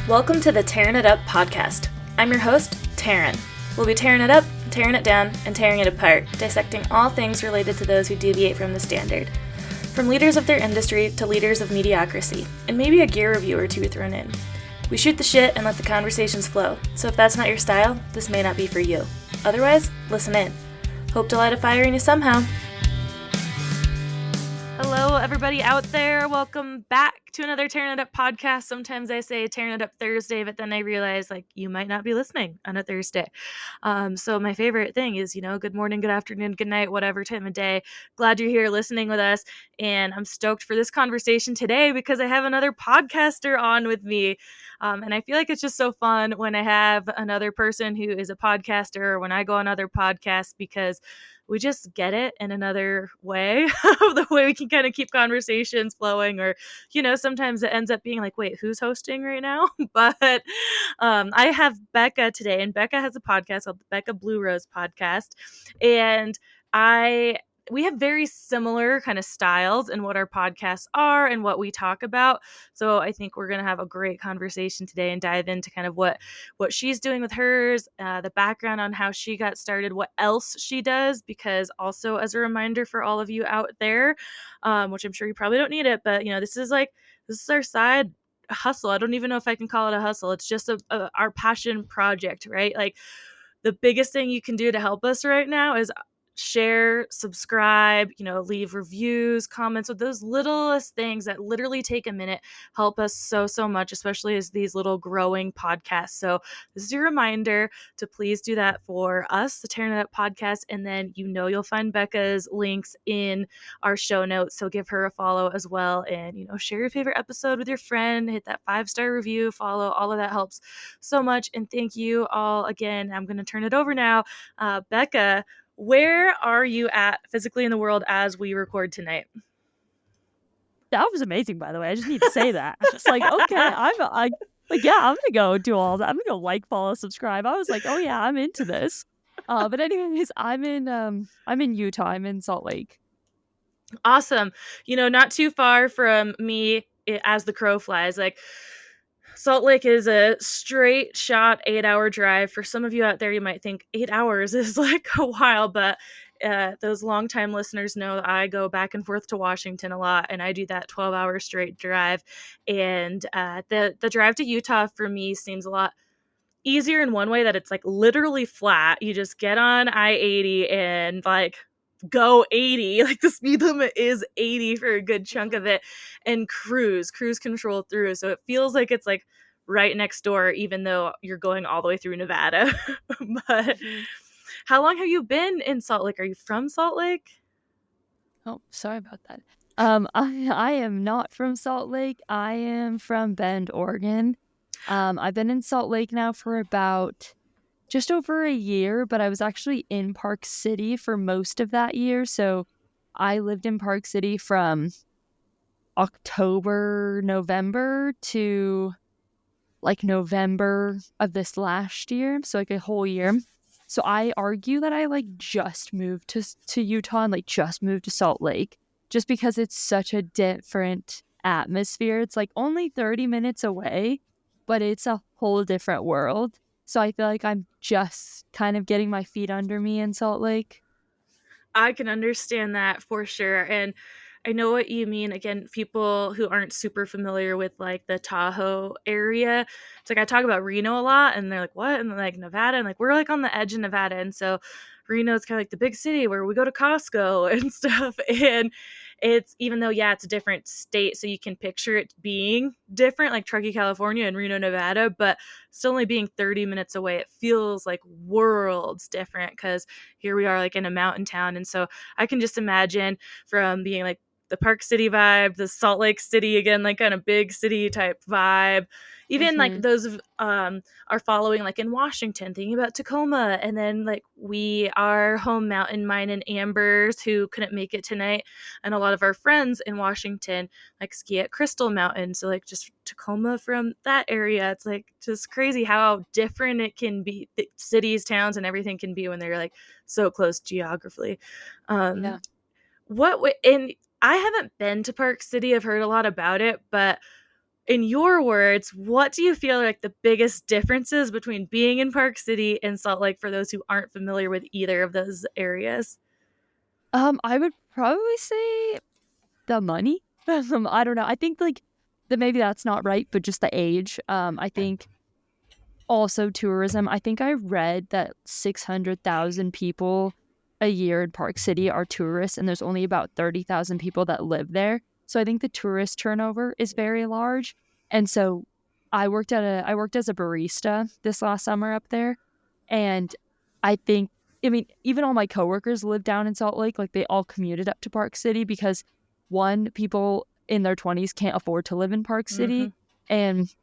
Welcome to the Tarin It Up podcast. I'm your host, Tarin. We'll be tearing it up, tearing it down, and tearing it apart, dissecting all things related to those who deviate from the standard. From leaders of their industry to leaders of mediocrity, and maybe a gear review or two thrown in. We shoot the shit and let the conversations flow, so if that's not your style, this may not be for you. Otherwise, listen in. Hope to light a fire in you somehow. Hello, everybody out there. Welcome back to another Tarin It Up podcast. Sometimes I say Tarin It Up Thursday, but then I realize you might not be listening on a Thursday. So my favorite thing is, good morning, good afternoon, good night, whatever time of day. Glad you're here listening with us. And I'm stoked for this conversation today because I have another podcaster on with me. And I feel like it's just so fun when I have another person who is a podcaster or when I go on other podcasts because we just get it in another way of the way we can kind of keep conversations flowing, or, sometimes it ends up being like, wait, who's hosting right now? But I have Becca today, and Becca has a podcast called the Becca Blue Rose podcast. And we have very similar kind of styles in what our podcasts are and what we talk about. So I think we're going to have a great conversation today and dive into kind of what she's doing with hers, the background on how she got started, what else she does, because also as a reminder for all of you out there, which I'm sure you probably don't need it, but this is our side hustle. I don't even know if I can call it a hustle. It's just our passion project, right? Like the biggest thing you can do to help us right now is share, subscribe, leave reviews, comments. With those littlest things that literally take a minute help us so much, especially as these little growing podcasts. So this is your reminder to please do that for us, the Tarin It Up podcast. And then you'll find Becca's links in our show notes. So give her a follow as well. And share your favorite episode with your friend, hit that 5-star review, follow. All of that helps so much. And thank you all again. I'm going to turn it over now. Becca, where are you at physically in the world as we record tonight? That was amazing, by the way. I just need to say that. I was just okay, I'm gonna go do all that. I'm gonna go follow, subscribe. I was like, oh yeah, I'm into this. But anyways, I'm in Utah. I'm in Salt Lake. Awesome. Not too far from me as the crow flies. Salt Lake is a straight shot 8-hour drive. For some of you out there, you might think 8 hours is a while, but those longtime listeners know that I go back and forth to Washington a lot, and I do that 12-hour straight drive. And the drive to Utah for me seems a lot easier in one way, that it's literally flat. You just get on I-80 and go 80, the speed limit is 80 for a good chunk of it, and cruise control through. So it feels like it's right next door, even though you're going all the way through Nevada. But how long have you been in Salt Lake? Are you from Salt Lake? Oh, sorry about that. I am not from Salt Lake. I am from Bend, Oregon. I've been in Salt Lake now for about just over a year, but I was actually in Park City for most of that year. So I lived in Park City from November to November of this last year. So a whole year. So I argue that I just moved to Utah and just moved to Salt Lake just because it's such a different atmosphere. It's only 30 minutes away, but it's a whole different world. So I feel like I'm just kind of getting my feet under me in Salt Lake. I can understand that for sure. And I know what you mean. Again, people who aren't super familiar with the Tahoe area, it's I talk about Reno a lot and they're like, what? And Nevada, and we're on the edge of Nevada. And so Reno's kind of the big city where we go to Costco and stuff. And it's, even though, it's a different state, so you can picture it being different, like Truckee, California and Reno, Nevada, but still only being 30 minutes away, it feels like worlds different because here we are in a mountain town. And so I can just imagine from being the Park City vibe, the Salt Lake City, again, kind of big city type vibe. Even those are following in Washington, thinking about Tacoma, and then we are home mountain, mine and Amber's, who couldn't make it tonight, and a lot of our friends in Washington ski at Crystal Mountain. So just Tacoma from that area, it's just crazy how different it can be. Cities, towns, and everything can be when they're so close geographically. Yeah. And I haven't been to Park City. I've heard a lot about it, but in your words, what do you feel like the biggest differences between being in Park City and Salt Lake for those who aren't familiar with either of those areas? I would probably say the money. I don't know. I think like that maybe that's not right, but just the age. I think also tourism. I think I read that 600,000 people a year in Park City are tourists, and there's only about 30,000 people that live there. So I think the tourist turnover is very large. And so I worked as a barista this last summer up there, and I think I mean, even all my coworkers live down in Salt Lake, like they all commuted up to Park City because one, people in their 20s can't afford to live in Park Mm-hmm. City, and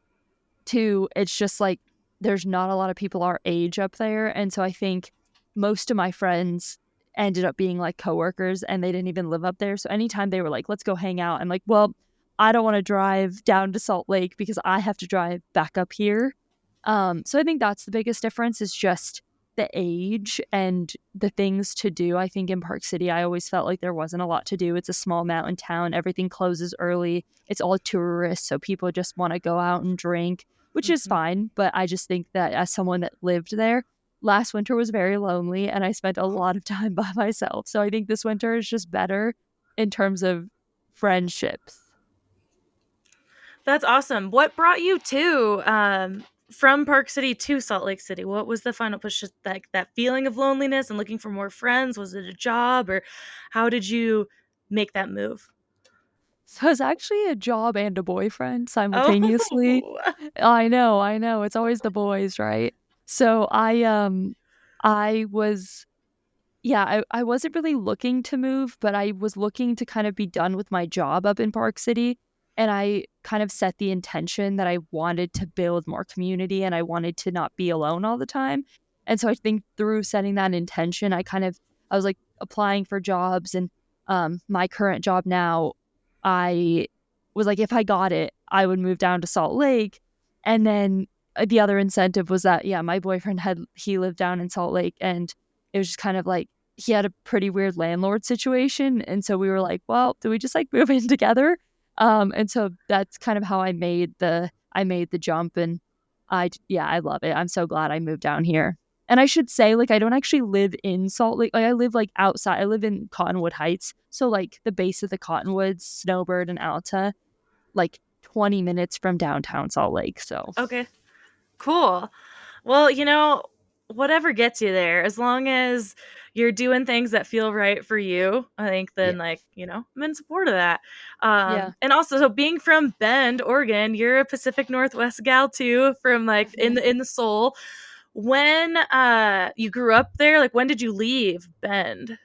two, it's just like there's not a lot of people our age up there. And so I think most of my friends ended up being like coworkers and they didn't even live up there. So anytime they were like, let's go hang out, I'm like, well, I don't want to drive down to Salt Lake because I have to drive back up here. So I think that's the biggest difference is just the age and the things to do. I think in Park City, I always felt like there wasn't a lot to do. It's a small mountain town. Everything closes early. It's all tourists. So people just want to go out and drink, which is Mm-hmm. fine. But I just think that as someone that lived there, last winter was very lonely and I spent a lot of time by myself. So I think this winter is just better in terms of friendships. That's awesome. What brought you to from Park City to Salt Lake City? What was the final push? Just that feeling of loneliness and looking for more friends? Was it a job, or how did you make that move? So it's actually a job and a boyfriend simultaneously. Oh, I know. It's always the boys, right? So I was yeah, I wasn't really looking to move, but I was looking to kind of be done with my job up in Park City. And I kind of set the intention that I wanted to build more community and I wanted to not be alone all the time. And so I think through setting that intention, I was like applying for jobs and my current job now, I was like, if I got it, I would move down to Salt Lake. And then the other incentive was that, yeah, my boyfriend he lived down in Salt Lake and it was just kind of like he had a pretty weird landlord situation. And so we were like, well, do we just like move in together? And so that's kind of how I made the jump and yeah, I love it. I'm so glad I moved down here. And I should say, like, I don't actually live in Salt Lake. Like, I live like outside. I live in Cottonwood Heights. So like the base of the Cottonwoods, Snowbird and Alta, like 20 minutes from downtown Salt Lake. So okay, cool. Well, whatever gets you there, as long as you're doing things that feel right for you, I think yeah. then I'm in support of that. Yeah. And also, so being from Bend, Oregon, you're a Pacific Northwest gal too, from like in the soul. When you grew up there, like when did you leave Bend?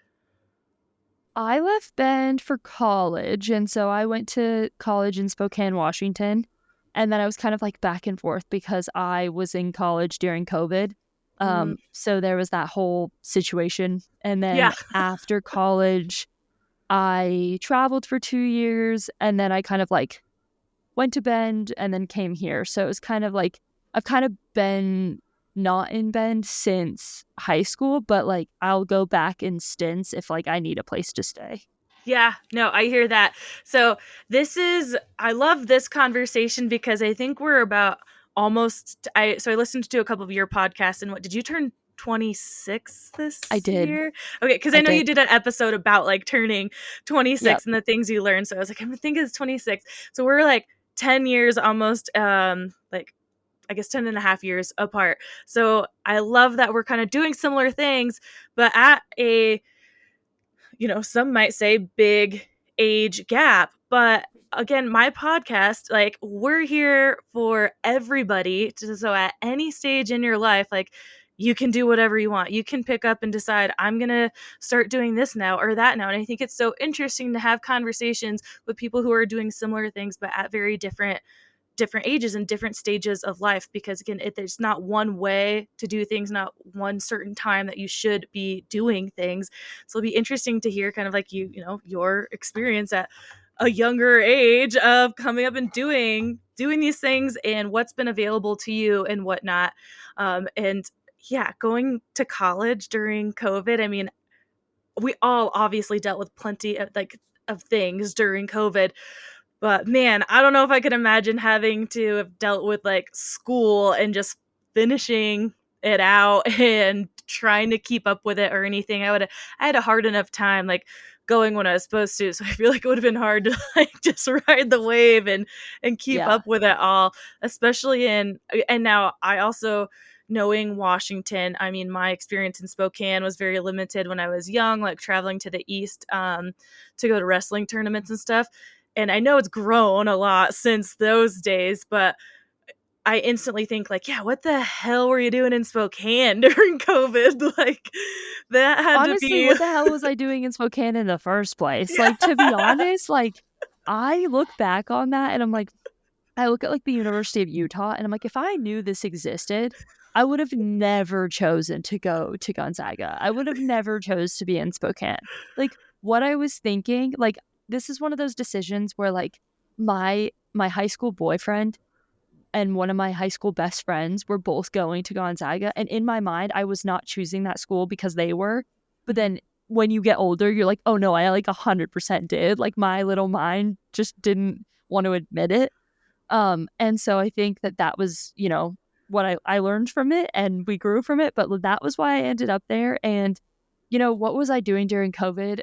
I left Bend for college, and so I went to college in Spokane, Washington, and then I was kind of like back and forth because I was in college during COVID. Mm, So there was that whole situation, and yeah. then after college, I traveled for 2 years, and then I kind of like went to Bend and then came here. So it was kind of like I've kind of been not in Bend since high school, but like I'll go back in stints if like I need a place to stay. Yeah, no, I hear that. So I love this conversation because I think we're about I listened to a couple of your podcasts, and what did you turn 26 I this did. year? Okay, because I I know you did. did an episode about like turning 26 Yep. and the things you learned. So I was like, I think it's 26. So we're like 10 years almost, like I guess 10 and a half years apart. So I love that we're kind of doing similar things, but at a some might say big age gap. But again, my podcast, like, we're here for everybody. So at any stage in your life, like, you can do whatever you want. You can pick up and decide, I'm going to start doing this now or that now. And I think it's so interesting to have conversations with people who are doing similar things, but at very different ages and different stages of life, because again, there's not one way to do things, not one certain time that you should be doing things. So it'll be interesting to hear kind of like your experience at a younger age of coming up and doing these things and what's been available to you and whatnot. And yeah, going to college during COVID, I mean, we all obviously dealt with plenty of things during COVID, But man, I don't know if I could imagine having to have dealt with like school and just finishing it out and trying to keep up with it or anything. I had a hard enough time like going when I was supposed to. So I feel like it would have been hard to like just ride the wave and keep Yeah. up with it all, especially in and now I also knowing Washington, I mean, my experience in Spokane was very limited when I was young, like traveling to the east to go to wrestling tournaments and stuff. And I know it's grown a lot since those days, but I instantly think like, yeah, what the hell were you doing in Spokane during COVID? Like that had to Honestly, be what the hell was I doing in Spokane in the first place? Like, to be yeah. honest, like, I look back on that and I'm like, I look at like the University of Utah and I'm like, if I knew this existed, I would have never chosen to go to Gonzaga. I would have never chose to be in Spokane. Like, what I was thinking, like, this is one of those decisions where like my high school boyfriend and one of my high school best friends were both going to Gonzaga. And in my mind, I was not choosing that school because they were. But Mhm. then when you get older, you're like, oh no, I like 100% did. Like my little mind just didn't want to admit it. And so I think that that was, you know, what I learned from it and we grew from it. But that was why I ended up there. And, you know, what was I doing during COVID?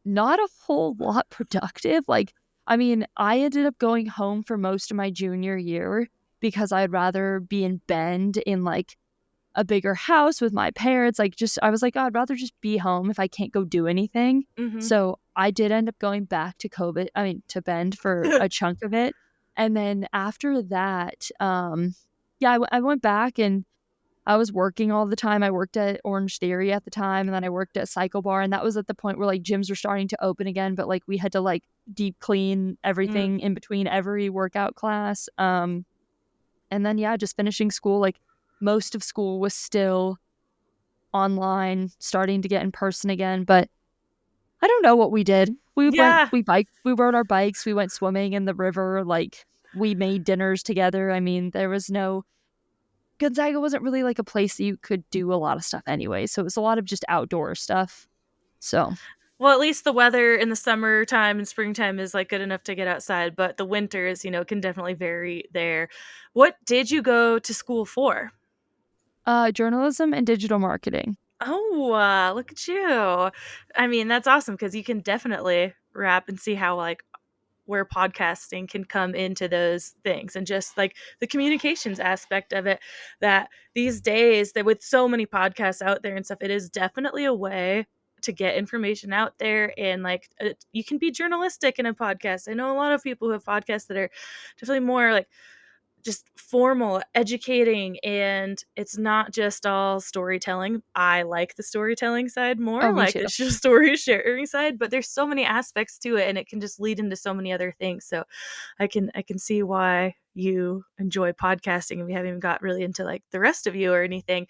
Not a whole lot productive. Like, I mean, I ended up going home for most of my junior year because I'd rather be in Bend in like a bigger house with my parents. Like, just, I was like, I'd rather just be home if I can't go do anything. Mhm. So I did end up going back to to Bend for a chunk of it. And then after that, yeah, I went back and I was working all the time. I worked at Orange Theory at the time, and then I worked at Cycle Bar, and that was at the point where, like, gyms were starting to open again, but, like, we had to, like, deep clean Mm. everything in between every workout class, and then, yeah, just finishing school, like, most of school was still online, starting to get in person again, but I don't know what we did. Yeah. We rode our bikes, we went swimming in the river, like, we made dinners together. I mean, there was no Gonzaga wasn't really like a place that you could do a lot of stuff anyway, so it was a lot of just outdoor stuff. So, Well, at least the weather in the summertime and springtime is like good enough to get outside, but the winters, can definitely vary there. What did you go to school for? journalism and digital marketing. Oh, look at you. I mean, that's awesome because you can definitely wrap and see how like where podcasting can come into those things and just like the communications aspect of it that these days that with so many podcasts out there and stuff, it is definitely a way to get information out there and like you can be journalistic in a podcast. I know a lot of people who have podcasts that are definitely more like just formal, educating, and it's not just all storytelling. I like the storytelling side more, Oh, me like too. the story sharing side, but there's so many aspects to it and it can just lead into so many other things. So I can see why you enjoy podcasting and we haven't even got really into like the rest of you or anything.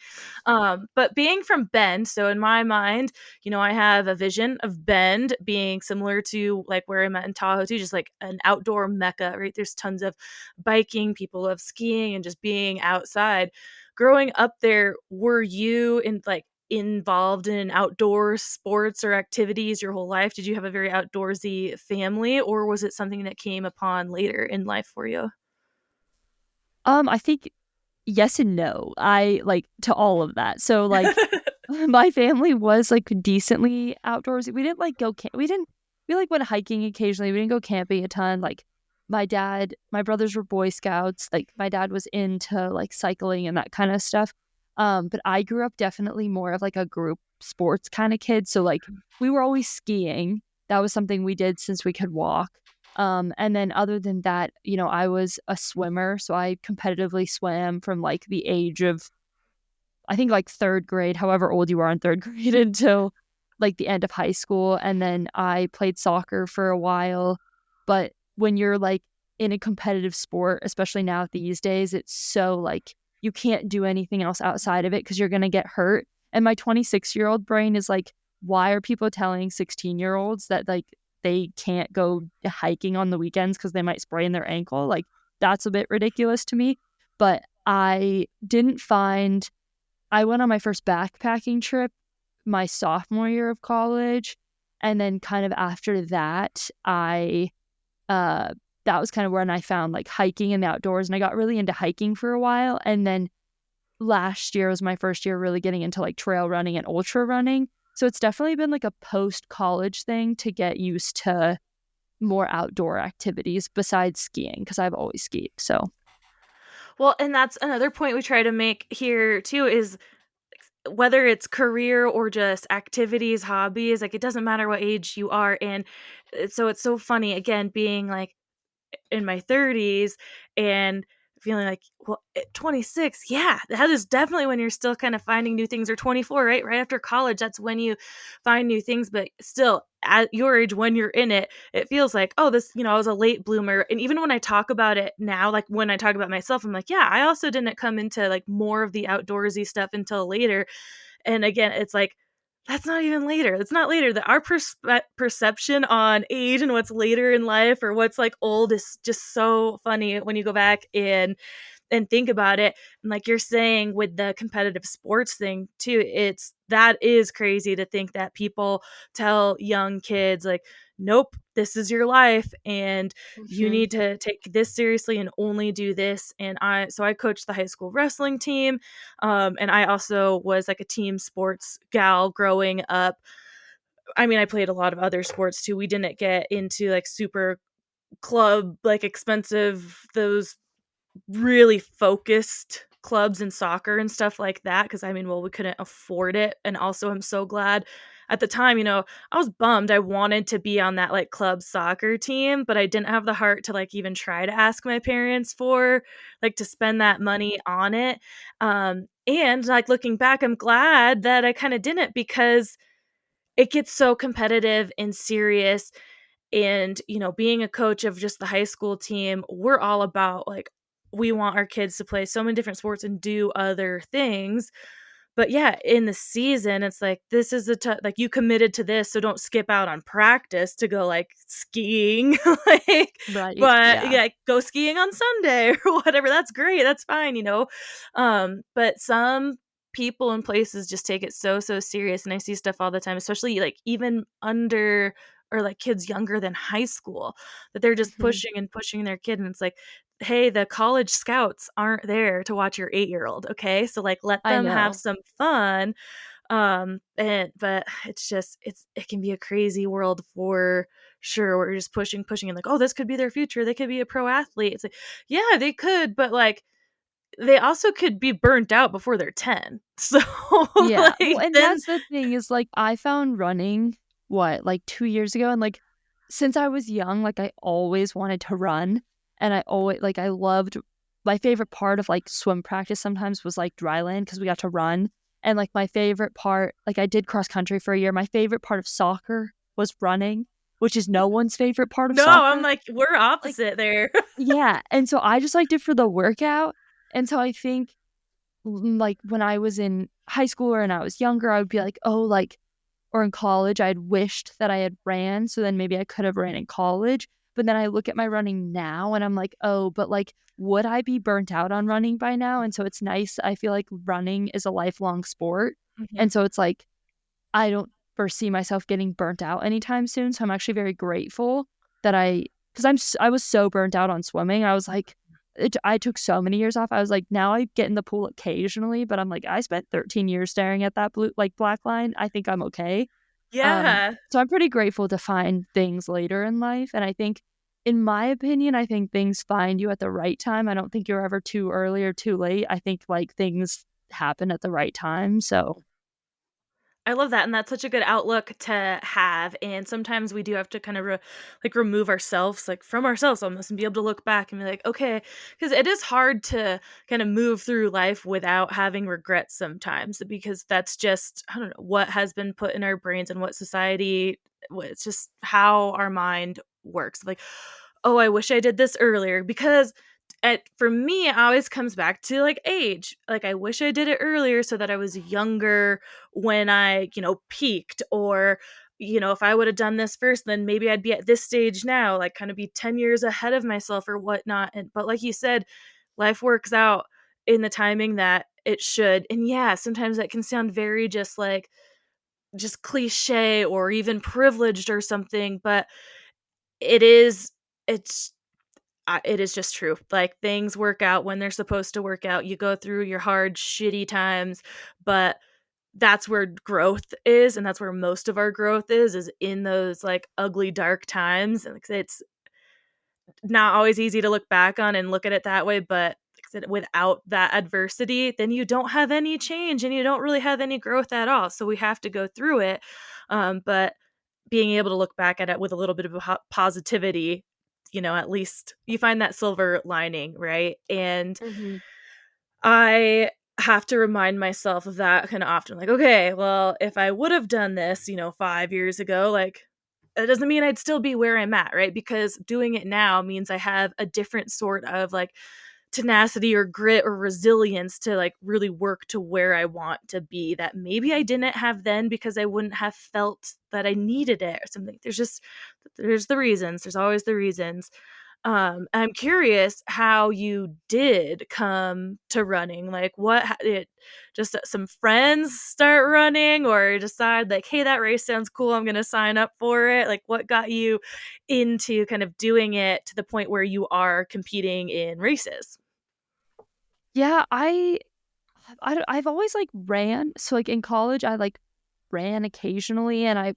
But being from Bend, so in my mind, I have a vision of Bend being similar to like where I'm at in Tahoe too, just like an outdoor mecca, right? There's tons of biking, people love skiing and just being outside. Growing up there, were you in like involved in outdoor sports or activities your whole life? Did you have a very outdoorsy family or was it something that came upon later in life for you? I think yes and no. I like to all of that. So, like, my family was, like, decently outdoorsy. We didn't, like, we, like, went hiking occasionally. We didn't go camping a ton. Like, my brothers were Boy Scouts. Like, my dad was into, like, cycling and that kinda stuff. But I grew up definitely more of, like, a group sports kinda kid. So, like, we were always skiing. That was something we did since we could walk. And then other than that, you know, I was a swimmer, so I competitively swam from, like, the age of I think like 3rd grade, however old you are in 3rd grade until like the end of high school, and then I played soccer for a while, but when you're like in a competitive sport, especially now these days, it's so like you can't do anything else outside of it because 'cause you're gonna get hurt, and my 26-year-old brain is like, "Why are people telling 16-year-olds that, like, they can't go hiking on the weekends because they might sprain their ankle?" Like, that's a bit ridiculous to me, but I went on my first backpacking trip my sophomore year of college, and then kind of after that, I uh, that was kind of when I found like hiking in the outdoors, and I got really into hiking for a while. And then last year was my first year really getting into like trail running and ultra running. So it's definitely been like a post college thing to get used to more outdoor activities besides skiing, because I've always skied. So Well, and that's another point we try to make here too is whether it's career or just activities, hobbies, like it doesn't matter what age you are. And so it's so funny again being like in my 30s and feeling like, well, at 26, yeah, that is definitely when you're still kind of finding new things, or 24, right? Right after college, that's when you find new things. But still, at your age, when you're in it, it feels like, oh, this, I was a late bloomer. And even when I talk about it now, like when I talk about myself, I'm like, yeah, I also didn't come into like more of the outdoorsy stuff until later. And again, it's like, that's not even later. It's not later. That our perception on age and what's later in life or what's like old is just so funny when you go back and think about it. And like you're saying with the competitive sports thing too, it's that is crazy to think that people tell young kids like, nope, this is your life and you Mhm. need to take this seriously and only do this. And I coached the high school wrestling team. And I also was like a team sports gal growing up. I mean, I played a lot of other sports too. We didn't get into like super club, like expensive, those really focused clubs in soccer and stuff like that, because I mean, well, we couldn't afford it. And also, I'm so glad at the time, I was bummed. I wanted to be on that like club soccer team, but I didn't have the heart to like even try to ask my parents for like to spend that money on it. And like looking back, I'm glad that I kind of didn't, because it gets so competitive and serious. And being a coach of just the high school team, we're all about like, we want our kids to play so many different sports and do other things. But yeah, in the season, it's like, this is like you committed to this, so don't skip out on practice to go like skiing. Like, Right. but Yeah. yeah, go skiing on Sunday or whatever. That's great. That's fine. But some people and places just take it so serious. And I see stuff all the time, especially like even under or like kids younger than high school, that they're just Mhm. pushing and pushing their kid. And it's like, hey, the college scouts aren't there to watch your 8-year-old, okay? So, like, let I them have know. some fun, but it can be a crazy world for sure, where you're just pushing, pushing, and like, "Oh, this could be their future, they could be a pro athlete." It's like, yeah, they could, but, like, they also could be burnt out before they're 10. So, Yeah. Well, like, and then that's the thing is, like, I found running, what, like 2 years ago, and, like, since I was young, like, I always wanted to run, and I always like, I loved my favorite part of, like, swim practice sometimes was, like, dry land because we got to run, and, like, my favorite part like, I did cross country for a year. My favorite part of soccer was running, which is no one's favorite part of no, I'm soccer. like, we're Like opposite there. yeah, and so I just liked it for the workout, and so I think like, when I was in high school or and I was younger, I would be like, "Oh," like or in college, I'd wished that I had ran, so then maybe I could have ran in college, but then I look at my running now and I'm like, "Oh, but, like, would I be burnt out on running by now?" And so it's nice. I feel like running is a lifelong sport, Mhm, and so it's like, I don't foresee myself getting burnt out anytime soon, so I'm actually very grateful that because I was so burnt out on swimming. I was like I took so many years off. I was like, now I get in the pool occasionally, but I'm like, I spent 13 years staring at that blue like black line. I think I'm okay. yeah. So I'm pretty grateful to find things later in life, and I think in my opinion, I think things find you at the right time. I don't think you're ever too early or too late. I think like things happen at the right time. So I love that, and that's such a good outlook to have. And sometimes we do have to kind of like remove ourselves, like from ourselves almost, and be able to look back and be like, okay, because it is hard to kind of move through life without having regrets sometimes, because that's just I don't know what has been put in our brains and what society, it's just how our mind works. Like, oh, I wish I did this earlier, because for me, it always comes back to like age. Like, I wish I did it earlier so that I was younger when I, peaked, or, if I would have done this first, then maybe I'd be at this stage now, like kind of be 10 years ahead of myself or whatnot. But like you said, life works out in the timing that it should. And yeah, sometimes that can sound very just like, just cliche or even privileged or something, but it is it's it is just true. Like, things work out when they're supposed to work out. You go through your hard, shitty times, but that's where growth is, and that's where most of our growth is in those, like, ugly, dark times, and it's not always easy to look back on and look at it that way, but like I said, without that adversity, then you don't have any change and you don't really have any growth at all. So we have to go through it. But being able to look back at it with a little bit of positivity, at least you find that silver lining, right? And Mhm. I have to remind myself of that kind of often. Like, okay, well, if I would have done this, 5 years ago, like, that doesn't mean I'd still be where I'm at, right? Because doing it now means I have a different sort of like tenacity or grit or resilience to like really work to where I want to be that maybe I didn't have then because I wouldn't have felt that I needed it or something. There's the reasons. There's always the reasons. I'm curious how you did come to running. Like, did just some friends start running, or decide like, hey, that race sounds cool, I'm gonna sign up for it? Like, what got you into kind of doing it to the point where you are competing in races? Yeah, I've always, like, ran. So, like, in college, I, like, ran occasionally, and I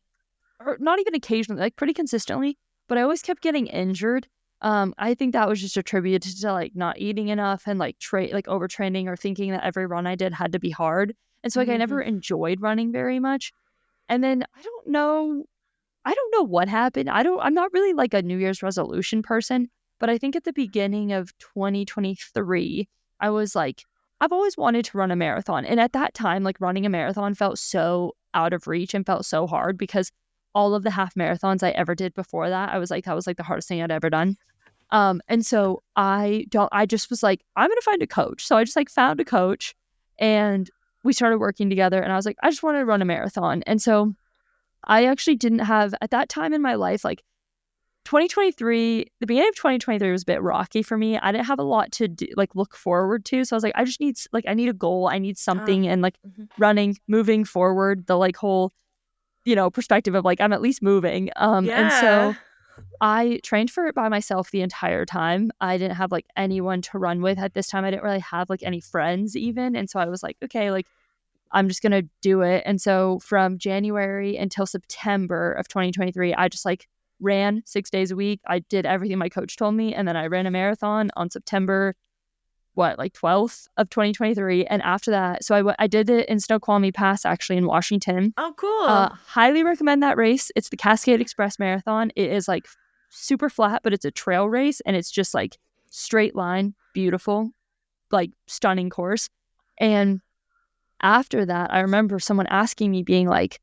or not even occasionally, like, pretty consistently, but I always kept getting injured. I think that was just attributed to, like, not eating enough and, like, overtraining or thinking that every run I did had to be hard, and so, like, I never Mhm. enjoyed running very much, and then I don't know what happened. I'm not really like a New Year's resolution person, but I think at the beginning of 2023, I was like, I've always wanted to run a marathon. And at that time, like running a marathon felt so out of reach and felt so hard because all of the half marathons I ever did before that, I was like, that was like the hardest thing I'd ever done. And so I just was like, I'm gonna find a coach. So I just like found a coach and we started working together and I was like, I just want to run a marathon. And so I actually didn't have at that time in my life, like 2023, the beginning of 2023 was a bit rocky for me. I didn't have a lot to do, like look forward to. So I was like, I just need, like, I need a goal. I need Ah. something. And like Mhm. running, moving forward, the like whole, perspective of like, I'm at least moving. And Yeah. so I trained for it by myself the entire time. I didn't have like anyone to run with at this time. I didn't really have like any friends even. And so I was like, okay, like, I'm just going to do it. And so from January until September of 2023, I just like ran 6 days a week. I did everything my coach told me. And then I ran a marathon on September, like 12th of 2023. And after that, so I did it in Snoqualmie Pass, actually in Washington. Oh, cool. Highly recommend that race. It's the Cascade Express Marathon. It is like super flat, but it's a trail race. And it's just like straight line, beautiful, like stunning course. And after that, I remember someone asking me being like,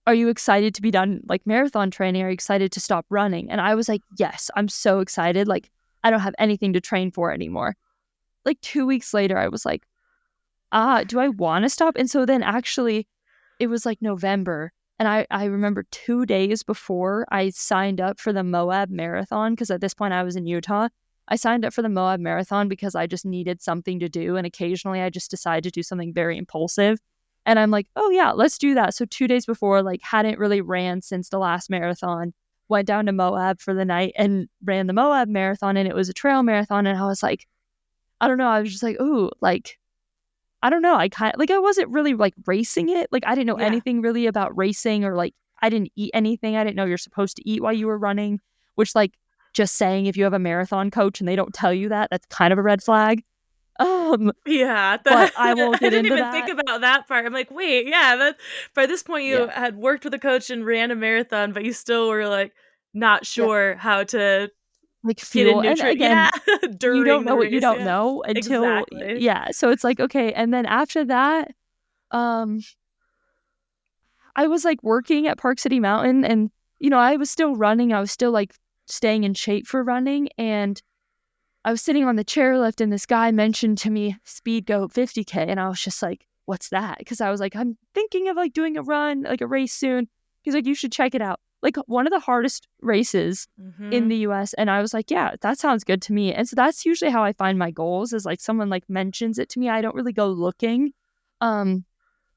"Are you excited to be done like marathon training? Are you excited to stop running?" And I was like, "Yes, I'm so excited. Like I don't have anything to train for anymore." Like 2 weeks later, I was like, do I want to stop?" And so then actually it was like November and I remember 2 days before I signed up for the Moab Marathon because at this point I was in Utah. I signed up for the Moab Marathon because I just needed something to do and occasionally I just decide to do something very impulsive. And I'm like, "Oh yeah, let's do that." So 2 days before, like hadn't really ran since the last marathon, went down to Moab for the night and ran the Moab Marathon and it was a trail marathon and I was like, I don't know, I was just like, "Ooh, like I don't know, I kind like, I wasn't really, like, racing it, like, I didn't know Yeah. anything really about racing or, like, I didn't eat anything, I didn't know you're supposed to eat while you were running, which, like, just saying if you have a marathon coach and they don't tell you that, that's kind of a red flag, um, Yeah, but I won't I get didn't into even think that. about that part. I'm like, "Wait, yeah, that by this point you Yeah, had worked with a coach and ran a marathon, but you still were, like, not yeah, sure how to like, get in fuel and nutrient." Yeah, again, you don't during know the what you race, don't yeah. know until Exactly. yeah, so it's like, okay, and then after that, um I was, like, working at Park City Mountain and, I was still running, I was still, like, staying in shape for running, and I was sitting on the chairlift and this guy mentioned to me Speed Goat 50K, and I was just like, "What's that?" Because I was like, "I'm thinking of, like, doing a run, like, a race soon." He's like, "You should check it out." Like, one of the hardest races in Mhm. the US, and I was like, "Yeah, that sounds good to me." And so that's usually how I find my goals is, like, someone, like, mentions it to me, I don't really go looking, um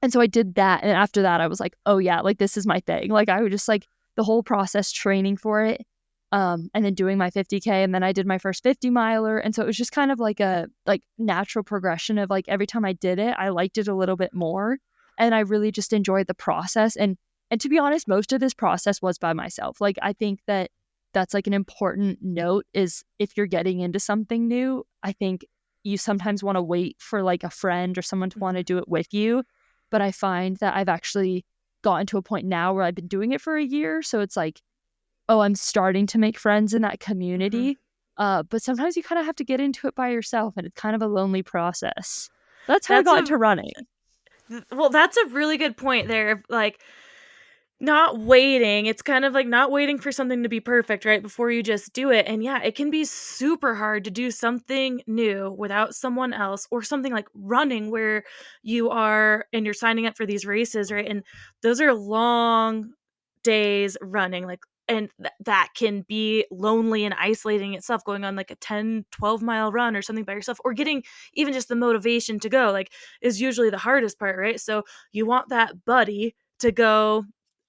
and so I did that, and after that, I was like, "Oh, yeah, like, this is my thing." Like, I would just, like the whole process training for it, and then doing my 50K, and then I did my first 50 miler. And so it was just kind of like a like natural progression of like every time I did it, I liked it a little bit more. And I really just enjoyed the process. And to be honest, most of this process was by myself. Like I think that that's like an important note is if you're getting into something new, I think you sometimes want to wait for like a friend or someone to want to Mhm. do it with you. But I find that I've actually gotten to a point now where I've been doing it for a year. So it's like, oh, I'm starting to make friends in that Mhm. community. But sometimes you kind of have to get into it by yourself, and it's kind of a lonely process. That's how I That's got a into running. well, that's a really good point there of, like, not waiting. It's kind of like not waiting for something to be perfect, right, before you just do it, and yeah, it can be super hard to do something new without someone else or something like running where you are and you're signing up for these races, right, and those are long days running, like, and that can be lonely and isolating itself, going on, like, a 10-12 mile run or something by yourself, or getting even just the motivation to go, like, is usually the hardest part, right, so you want that buddy to go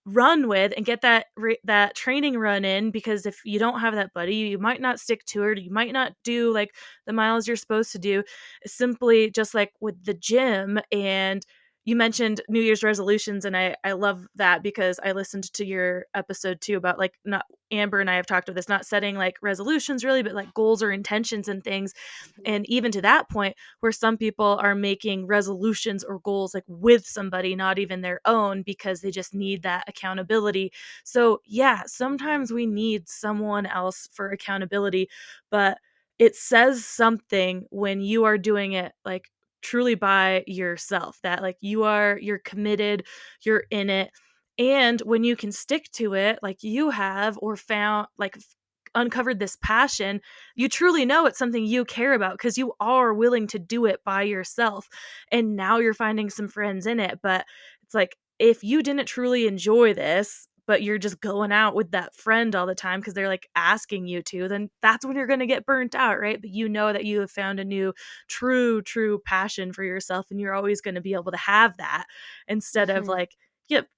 run with and get that training run in, because if you don't have that buddy, you might not stick to it, you might not do like the miles you're supposed to do. Simply just like with the gym, and you mentioned New Year's resolutions, and I love that because I listened to your episode too about like, not Amber and I have talked about this, not setting like resolutions really, but like goals or intentions and things. And even to that point, where some people are making resolutions or goals like with somebody, not even their own, because they just need that accountability. So, yeah, sometimes we need someone else for accountability, but it says something when you are doing it like truly by yourself, that like you're committed, you're in it. And when you can stick to it like you have, or found like uncovered this passion, you truly know it's something you care about because you are willing to do it by yourself. And now you're finding some friends in it. But it's like, if you didn't truly enjoy this, but you're just going out with that friend all the time because they're like asking you to, then that's when you're going to get burnt out, right? But you know that you have found a new, true passion for yourself, and you're always going to be able to have that instead of Mhm. like, yep,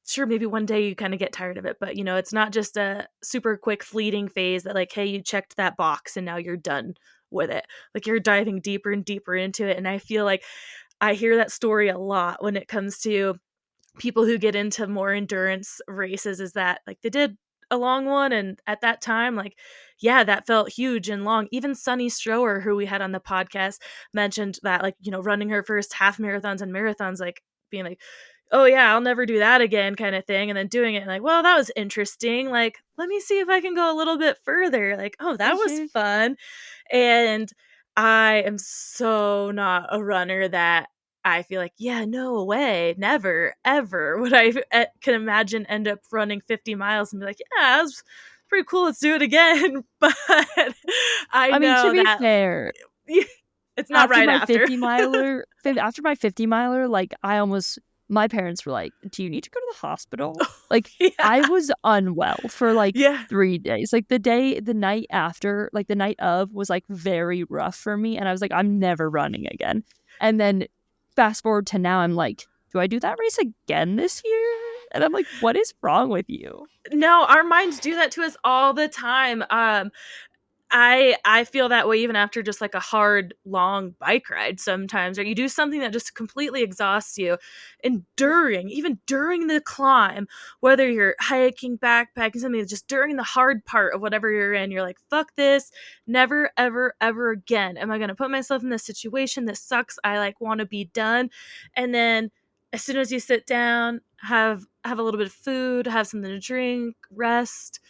sure, maybe one day you kind of get tired of it, but it's not just a super quick fleeting phase that like, hey, you checked that box and now you're done with it. Like, you're diving deeper and deeper into it. And I feel like I hear that story a lot when it comes to people who get into more endurance races, is that like they did a long one, and at that time, like, yeah, that felt huge and long. Even Sunny Strower, who we had on the podcast, mentioned that, like, running her first half marathons and marathons, like being like, oh yeah, I'll never do that again, kind of thing, and then doing it and like, well, that was interesting, like, let me see if I can go a little bit further, like, oh, that was Mhm. fun. And I am so not a runner that I feel like, yeah, no way, never, ever would I can imagine end up running 50 miles and be like, yeah, that was pretty cool. Let's do it again. But I I mean, to know be that fair, it's not right after. after my 50 miler, like I almost my parents were like, "Do you need to go to the hospital?" Like Yeah. I was unwell for like Yeah. 3 days. Like the night after, like the night of was like very rough for me, and I was like, "I'm never running again." And then fast forward to now, I'm like, "Do I do that race again this year?" And I'm like, "What is wrong with you?" No, our minds do that to us all the time. I feel that way even after just like a hard long bike ride sometimes, or you do something that just completely exhausts you. And even during the climb, whether you're hiking, backpacking, something, just during the hard part of whatever you're in, you're like, fuck this, never, ever, ever again am I gonna put myself in this situation. This sucks. I like want to be done. And then as soon as you sit down, have a little bit of food, have something to drink, rest,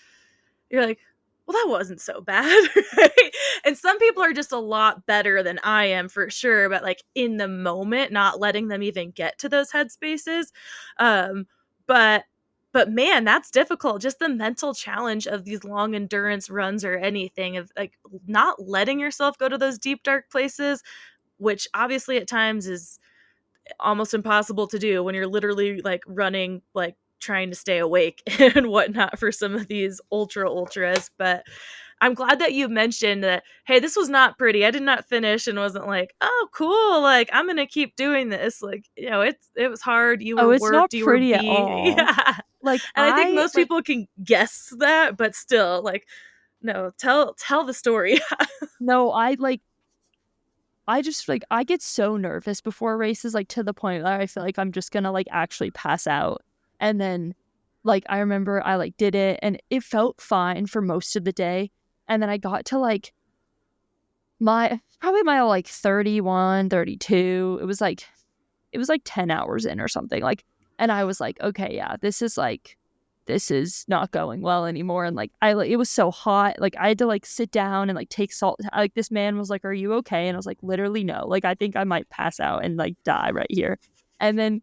you're like, well, that wasn't so bad, right? And some people are just a lot better than I am for sure, but like in the moment, not letting them even get to those headspaces. Um, but man, that's difficult. Just the mental challenge of these long endurance runs or anything, of like not letting yourself go to those deep dark places, which obviously at times is almost impossible to do when you're literally like running, like trying to stay awake and whatnot for some of these ultras. But I'm glad that you mentioned that, hey, this was not pretty. I did not finish and wasn't like, oh, cool. Like, I'm going to keep doing this. Like, it was hard. You Oh, were it's not worked. You were pretty at being, all. yeah. Like And I think most like people can guess that, but still, like, No, tell the story. No, I just like I get so nervous before races, like to the point where I feel like I'm just gonna like actually pass out. And then like I remember I like did it and it felt fine for most of the day. And then I got to like my probably my like 31, 32. It was like 10 hours in or something. Like, and I was like, okay, yeah, this is not going well anymore. And like, it was so hot. Like, I had to like sit down and like take salt. Like, this man was like, are you okay? And I was like, literally, no. Like, I think I might pass out and like die right here. And then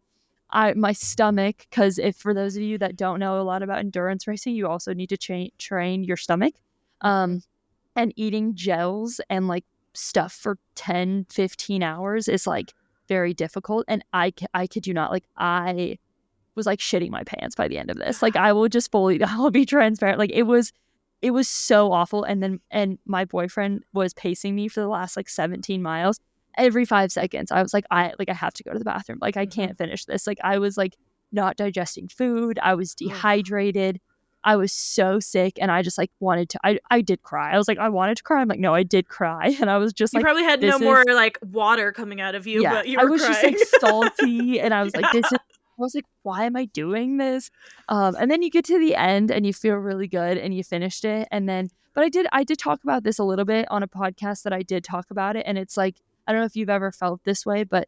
my stomach, because if for those of you that don't know a lot about endurance racing, you also need to train your stomach. Mhm. Um, and eating gels and like stuff for 10, 15 hours is like very difficult. And I kid you not, like I was like shitting my pants by the end of this. Like I will just fully, I'll be transparent. Like it was so awful. And my boyfriend was pacing me for the last like 17 miles. Every 5 seconds, I was like, I have to go to the bathroom. Like I Mhm. can't finish this. Like I was like not digesting food. I was Ugh. dehydrated. I was so sick and I just like wanted to I did cry. I was like, I wanted to cry. I'm like, no, I did cry. And I was just You like, probably had no this more is like water coming out of you, yeah. but you I were was just crying. like salty and I was like, Yeah. this is I was like, why am I doing this? And then you get to the end and you feel really good and you finished it. And then but I did talk about this a little bit on a podcast that I did talk about it. And it's like, I don't know if you've ever felt this way, but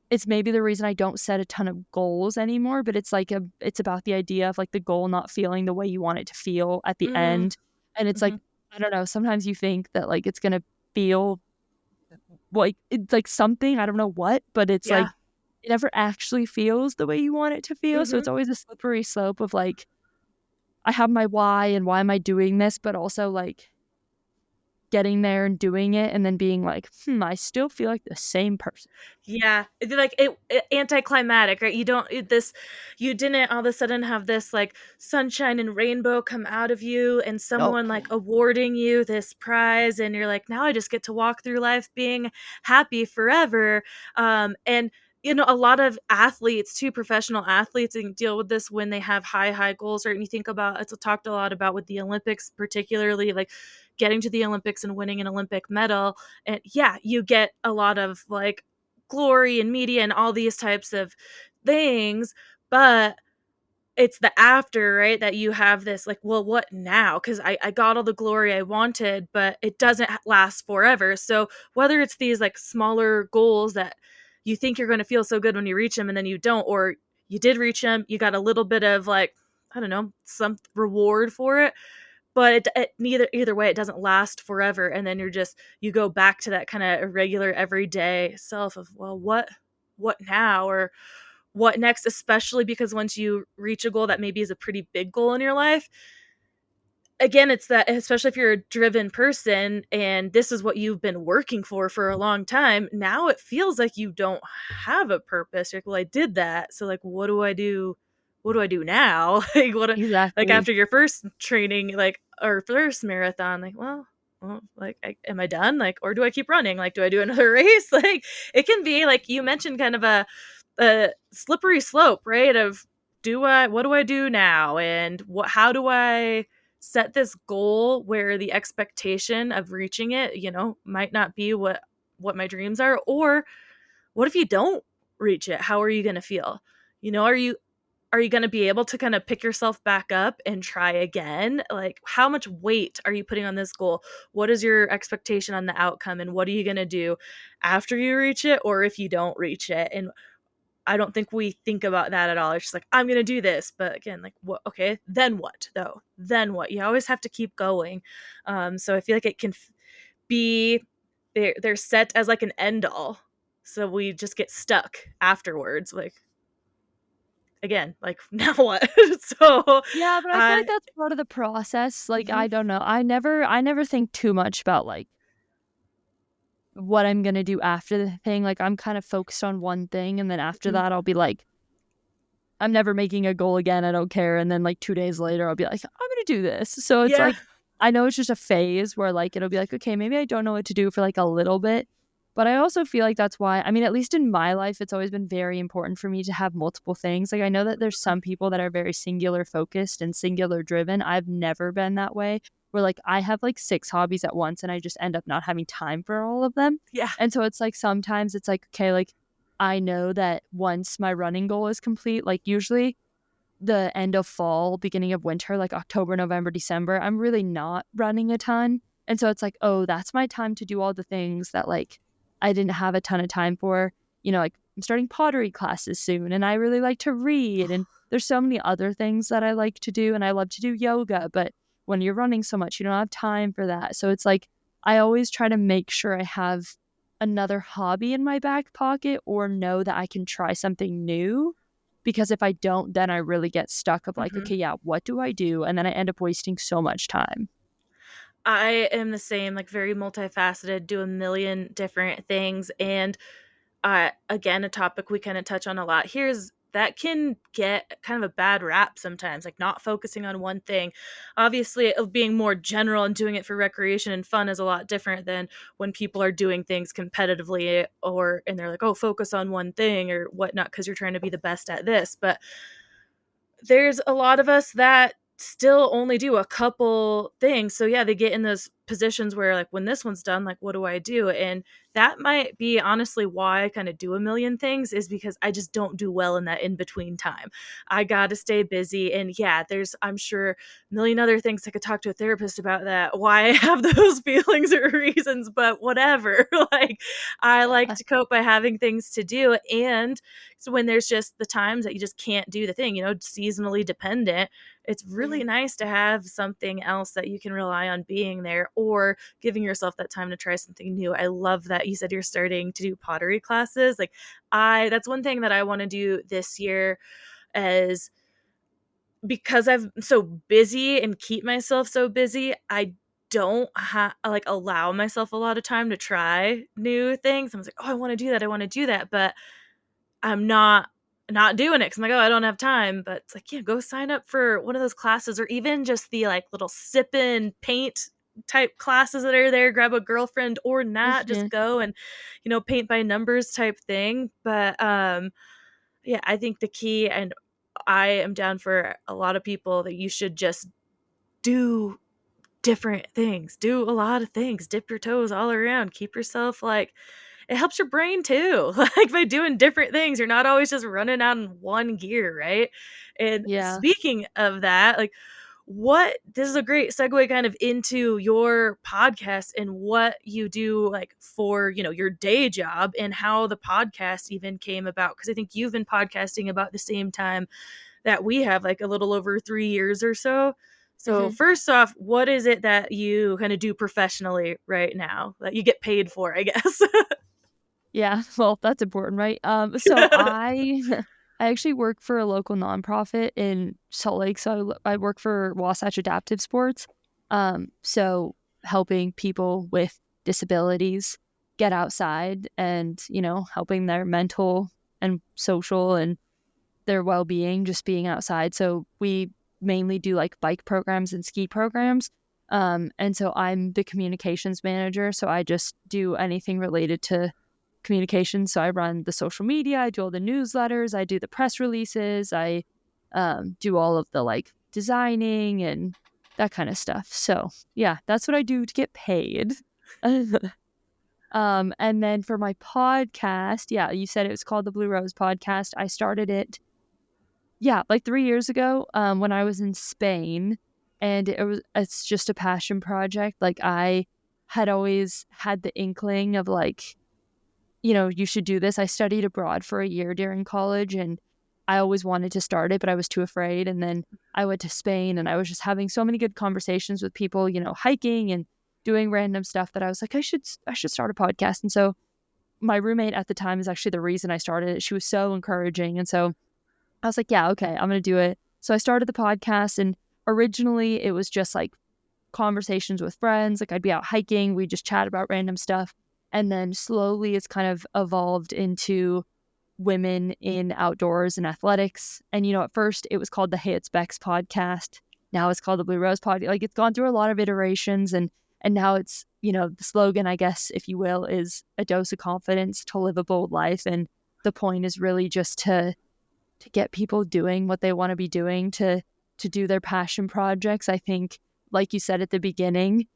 it's maybe the reason I don't set a ton of goals anymore, but it's like it's about the idea of like the goal not feeling the way you want it to feel at the Mm. end. And it's like, Mhm. I don't know, sometimes you think that like it's gonna feel like it's like something, I don't know what, but it's Yeah. like it never actually feels the way you want it to feel. So Mhm. it's always a slippery slope of like, I have my why and why am I doing this, but also like getting there and doing it and then being like, I still feel like the same person. Yeah, it's like it anticlimactic, right? You don't this you didn't all of a sudden have this like sunshine and rainbow come out of you and Nope. someone like awarding you this prize and you're like, now I just get to walk through life being happy forever. And a lot of athletes too, professional athletes, and deal with this when they have high goals. Right? And you think about it's talked a lot about with the Olympics, particularly like getting to the Olympics and winning an Olympic medal. And yeah, you get a lot of like glory and media and all these types of things, but it's the after, right? That you have this like, well, what now? Because I got all the glory I wanted, but it doesn't last forever. So whether it's these like smaller goals that you think you're going to feel so good when you reach them and then you don't, or you did reach them, you got a little bit of like, I don't know, some reward for it, but it neither either way it doesn't last forever, and then you go back to that kind of irregular everyday self of, well, what now, or what next, especially because once you reach a goal that maybe is a pretty big goal in your life, again, it's that, especially if you're a driven person and this is what you've been working for a long time, now it feels like you don't have a purpose. You're like, well, I did that, so like what do I do now? Like like Exactly. after your first training, like, or first marathon, like, like am I done, like, or do I keep running, like, do I do another race? Like it can be like you mentioned, kind of a slippery slope, right? Of what do I do now, and how do I set this goal where the expectation of reaching it, might not be what my dreams are, or what if you don't reach it? How are you going to feel? Are you going to be able to kind of pick yourself back up and try again? Like, how much weight are you putting on this goal? What is your expectation on the outcome, and what are you going to do after you reach it, or if you don't reach it? And I don't think we think about that at all. It's just like, I'm going to do this. But again, like, what? Okay, then what, though? Then what? You always have to keep going. So I feel like it can be, they're set as like an end all. So we just get stuck afterwards. Like, again, like, now what? So, Yeah, but I feel like I, that's part of the process. Like, mhm, I don't know. I never think too much about like what I'm gonna do after the thing. Like I'm kind of focused on one thing and then after mhm, that I'll be like, I'm never making a goal again. I don't care. And then like 2 days later I'll be like, I'm gonna do this. So it's yeah. like I know it's just a phase where like it'll be like, okay, maybe I don't know what to do for like a little bit. But I also feel like that's why, I mean, at least in my life, it's always been very important for me to have multiple things. Like I know that there's some people that are very singular focused and singular driven. I've never been that way. where like I have like 6 hobbies at once and I just end up not having time for all of them. Yeah. And so it's like sometimes it's like, okay, like I know that once my running goal is complete, like usually the end of fall, beginning of winter, like October, November, December, I'm really not running a ton. And so it's like, oh, that's my time to do all the things that like I didn't have a ton of time for. Like I'm starting pottery classes soon and I really like to read. And there's so many other things that I like to do. And I love to do yoga. But when you're running so much, you don't have time for that. So it's like, I always try to make sure I have another hobby in my back pocket or know that I can try something new, because if I don't, then I really get stuck of like, Mhm. okay, yeah, what do I do? And then I end up wasting so much time. I am the same, like, very multifaceted, do a million different things, and, again, a topic we kinda touch on a lot here is that can get kind of a bad rap sometimes, like, not focusing on one thing. Obviously, being more general and doing it for recreation and fun is a lot different than when people are doing things competitively and they're like, "Oh, focus on one thing," or whatnot because 'cause you're trying to be the best at this, but there's a lot of us that still only do a couple things. So yeah, they get in those positions where like when this one's done, like what do I do? And that might be honestly why I kind of do a million things is because I just don't do well in that in between time. I got to stay busy and yeah, there's I'm sure a million other things I could talk to a therapist about that why I have those feelings or reasons, but whatever. Like I like Yeah. to cope by having things to do and so when there's just the times that you just can't do the thing, seasonally dependent, it's really Mhm. nice to have something else that you can rely on being there or giving yourself that time to try something new. I love that you said you're starting to do pottery classes. Like I that's one thing that I want to do this year as because I'm so busy and keep myself so busy, I don't like allow myself a lot of time to try new things. I was like, "Oh, I want to do that. I want to do that." But I'm not doing it because 'cause I'm like, "Oh, I don't have time," but it's like, yeah, go sign up for one of those classes or even just the, like, little sip and paint type classes that are there, grab a girlfriend or not, just Mhm. go and, paint by numbers type thing, but, yeah, I think the key and I am down for a lot of people that you should just do different things, do a lot of things, dip your toes all around, keep yourself, like it helps your brain too. Like by doing different things, you're not always just running out in one gear, right? And Yeah. speaking of that, like what this is a great segue kind of into your podcast and what you do like for, your day job and how the podcast even came about because I think you've been podcasting about the same time that we have like a little over 3 years or so. So Mhm. first off, what is it that you kind of do professionally right now that you get paid for, I guess? Yeah, well, that's important, right? So I I actually work for a local nonprofit in Salt Lake. So I work for Wasatch Adaptive Sports. So helping people with disabilities get outside and, helping their mental and social and their well-being just being outside. So we mainly do like bike programs and ski programs. And so I'm the communications manager. So I just do anything related to communication. So I run the social media, I do all the newsletters, I do the press releases, I do all of the like designing and that kind of stuff. So yeah, that's what I do to get paid. And then for my podcast, yeah, you said it was called the Blue Rose Podcast. I started it, yeah, like 3 years ago, when I was in Spain, and it's just a passion project. Like I had always had the inkling of like, you should do this. I studied abroad for a year during college and I always wanted to start it, but I was too afraid. And then I went to Spain and I was just having so many good conversations with people, hiking and doing random stuff that I was like, I should start a podcast. And so my roommate at the time is actually the reason I started it. She was so encouraging. And so I was like, yeah, okay, I'm going to do it. So I started the podcast and originally it was just like conversations with friends. Like I'd be out hiking, we just chat about random stuff. And then slowly it's kind of evolved into women in outdoors and athletics. And, at first it was called the Hey It's Bex podcast. Now it's called the Blue Rose podcast. Like it's gone through a lot of iterations and now it's, the slogan, I guess, if you will, is a dose of confidence to live a bold life. And the point is really just to get people doing what they want to be doing to do their passion projects. I think like you said at the beginning,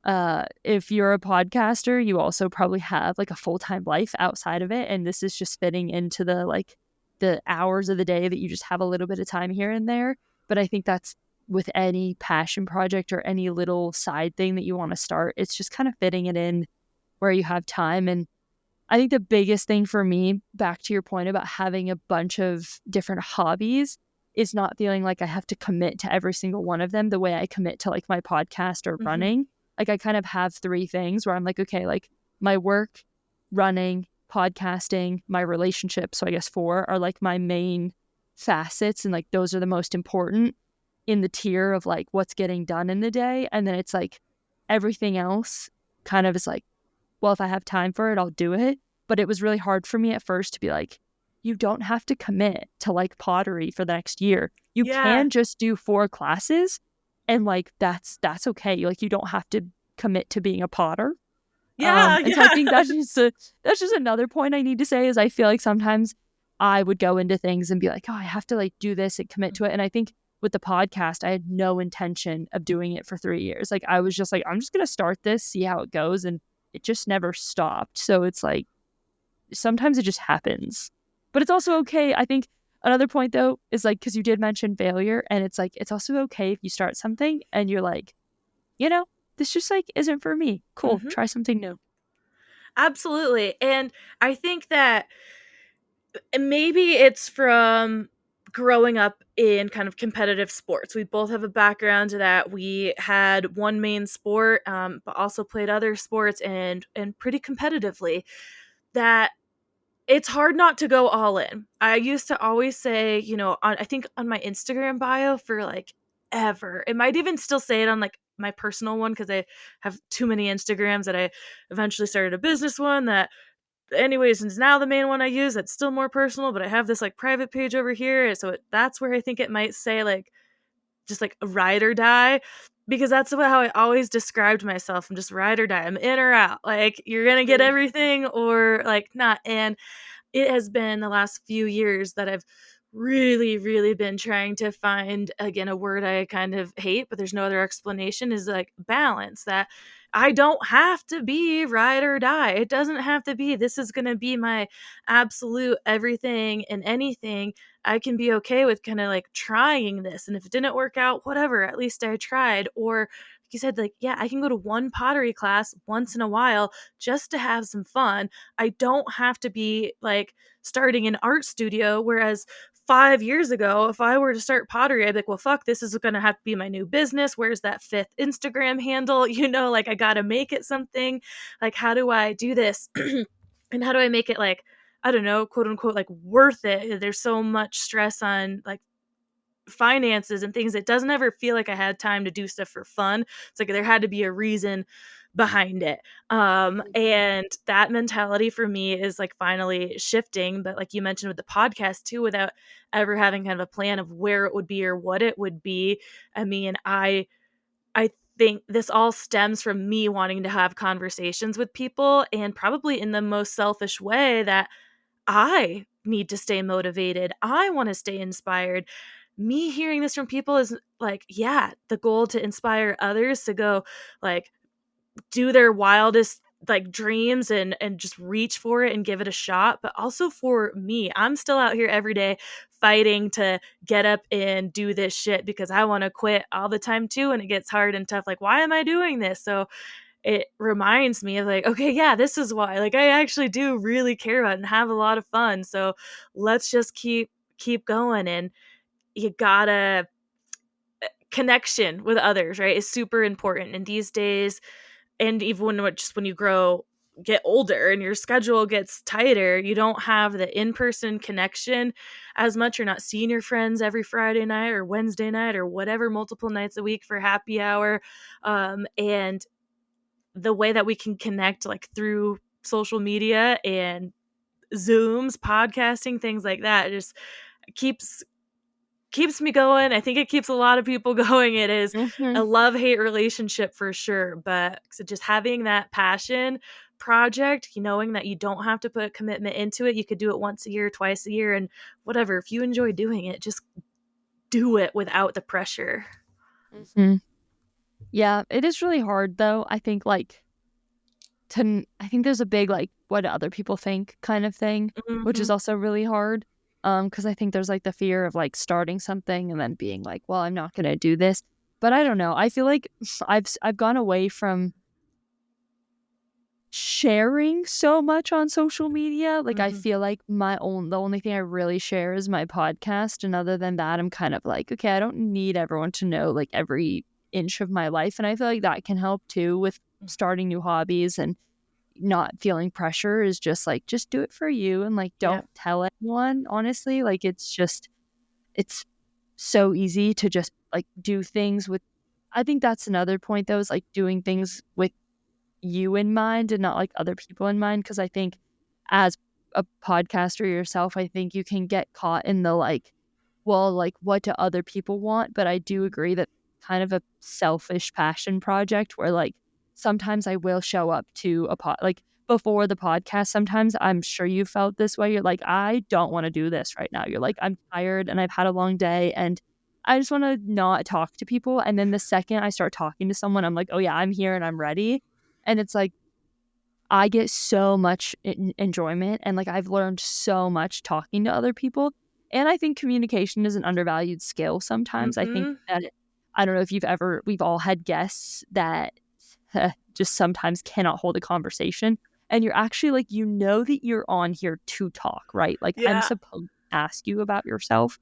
if you're a podcaster, you also probably have like a full-time life outside of it. And this is just fitting into the like the hours of the day that you just have a little bit of time here and there. But I think that's with any passion project or any little side thing that you want to start. It's just kind of fitting it in where you have time. And I think the biggest thing for me, back to your point about having a bunch of different hobbies, is not feeling like I have to commit to every single one of them the way I commit to like my podcast or Mhm. running. Like I kind of have three things where I'm like, okay, like my work, running, podcasting, my relationship. So I guess four are like my main facets. And like those are the most important in the tier of like what's getting done in the day. And then it's like everything else kind of is like, well, if I have time for it, I'll do it. But it was really hard for me at first to be like, you don't have to commit to like pottery for the next year. You Yeah. can just do 4 classes and like that's okay. Like you don't have to commit to being a potter. Yeah, And so I yeah. think that's just another point I need to say is I feel like sometimes I would go into things and be like, oh, I have to like do this and commit to it. And I think with the podcast, I had no intention of doing it for 3 years. Like I was just like, I'm just gonna start this, see how it goes, and it just never stopped. So it's like sometimes it just happens, but it's also okay. I think another point though is like because you did mention failure, and it's like it's also okay if you start something and you're like, you know, this just like isn't for me. Cool, Mhm. try something new. Absolutely. And I think that maybe it's from growing up in kind of competitive sports. We both have a background to that. We had one main sport, but also played other sports and pretty competitively. That it's hard not to go all in. I used to always say, I think on my Instagram bio for like ever. It might even still say it on like my personal one because I have too many Instagrams that I eventually started a business one that anyways, since now the main one I use, that's still more personal, but I have this like private page over here. So that's where I think it might say like just like a ride or die because that's how I always described myself. I'm just ride or die. I'm in or out. Like you're going to get Mm. everything or like not. And it has been the last few years that I've really, really been trying to find again a word I kind of hate, but there's no other explanation is like balance that I don't have to be ride or die. It doesn't have to be this is going to be my absolute everything and anything. I can be okay with kind of like trying this. And if it didn't work out, whatever, at least I tried. Or like you said, like, yeah, I can go to one pottery class once in a while just to have some fun. I don't have to be like starting an art studio. Whereas 5 years ago, if I were to start pottery, I'd be like, well, fuck, this is going to have to be my new business. Where's that fifth Instagram handle? Like I got to make it something. Like, how do I do this? And how do I make it like, I don't know, quote unquote, like worth it? There's so much stress on like finances and things. It doesn't ever feel like I had time to do stuff for fun. It's like there had to be a reason behind it. And that mentality for me is like finally shifting. But like you mentioned with the podcast too, without ever having kind of a plan of where it would be or what it would be. I mean, I think this all stems from me wanting to have conversations with people and probably in the most selfish way that I need to stay motivated. I want to stay inspired. Me hearing this from people is like, yeah, the goal to inspire others to go like do their wildest like dreams and just reach for it and give it a shot, but also for me. I'm still out here every day fighting to get up and do this shit because I want to quit all the time too and it gets hard and tough like why am I doing this? So it reminds me of like, okay, yeah, this is why. Like I actually do really care about it and have a lot of fun. So let's just keep going. And you gotta connection with others, right? Is super important. And these days, and even just when you get older and your schedule gets tighter, you don't have the in-person connection as much. You're not seeing your friends every Friday night or Wednesday night or whatever, multiple nights a week for happy hour. And the way that we can connect like through social media and Zooms, podcasting, things like that, it just keeps me going. I think it keeps a lot of people going. It is Mhm. a love-hate relationship for sure, but so just having that passion project, knowing that you don't have to put commitment into it. You could do it once a year, twice a year, and whatever. If you enjoy doing it, just do it without the pressure. Mhm. Yeah, it is really hard though. I think I think there's a big like what do other people think kind of thing, which is Mhm. also really hard. Because I think there's like the fear of like starting something and then being like, well, I'm not gonna do this. But I don't know. I feel like I've gone away from sharing so much on social media. Like I Mhm. feel like the only thing I really share is my podcast. And other than that, I'm kind of like, okay, I don't need everyone to know like every inch of my life. And I feel like that can help too with starting new hobbies and not feeling pressure is just like just do it for you and like Yeah. don't tell anyone, honestly. Like it's so easy to just like do things with I think that's another point though is like doing things with you in mind and not like other people in mind because I think as a podcaster yourself, I think you can get caught in the like, well, like what do other people want? But I do agree that kind of a selfish passion project where like sometimes I will show up to like before the podcast. Sometimes I'm sure you felt this way. You're like, I don't want to do this right now. You're like, I'm tired and I've had a long day and I just want to not talk to people. And then the second I start talking to someone, I'm like, oh yeah, I'm here and I'm ready. And it's like, I get so much enjoyment and like I've learned so much talking to other people. And I think communication is an undervalued skill sometimes. I think Mhm. that I don't know if we've all had guests that just sometimes cannot hold a conversation. And you're actually like, you know, that you're on here to talk, right? Like I'm Yeah. supposed to ask you about yourself.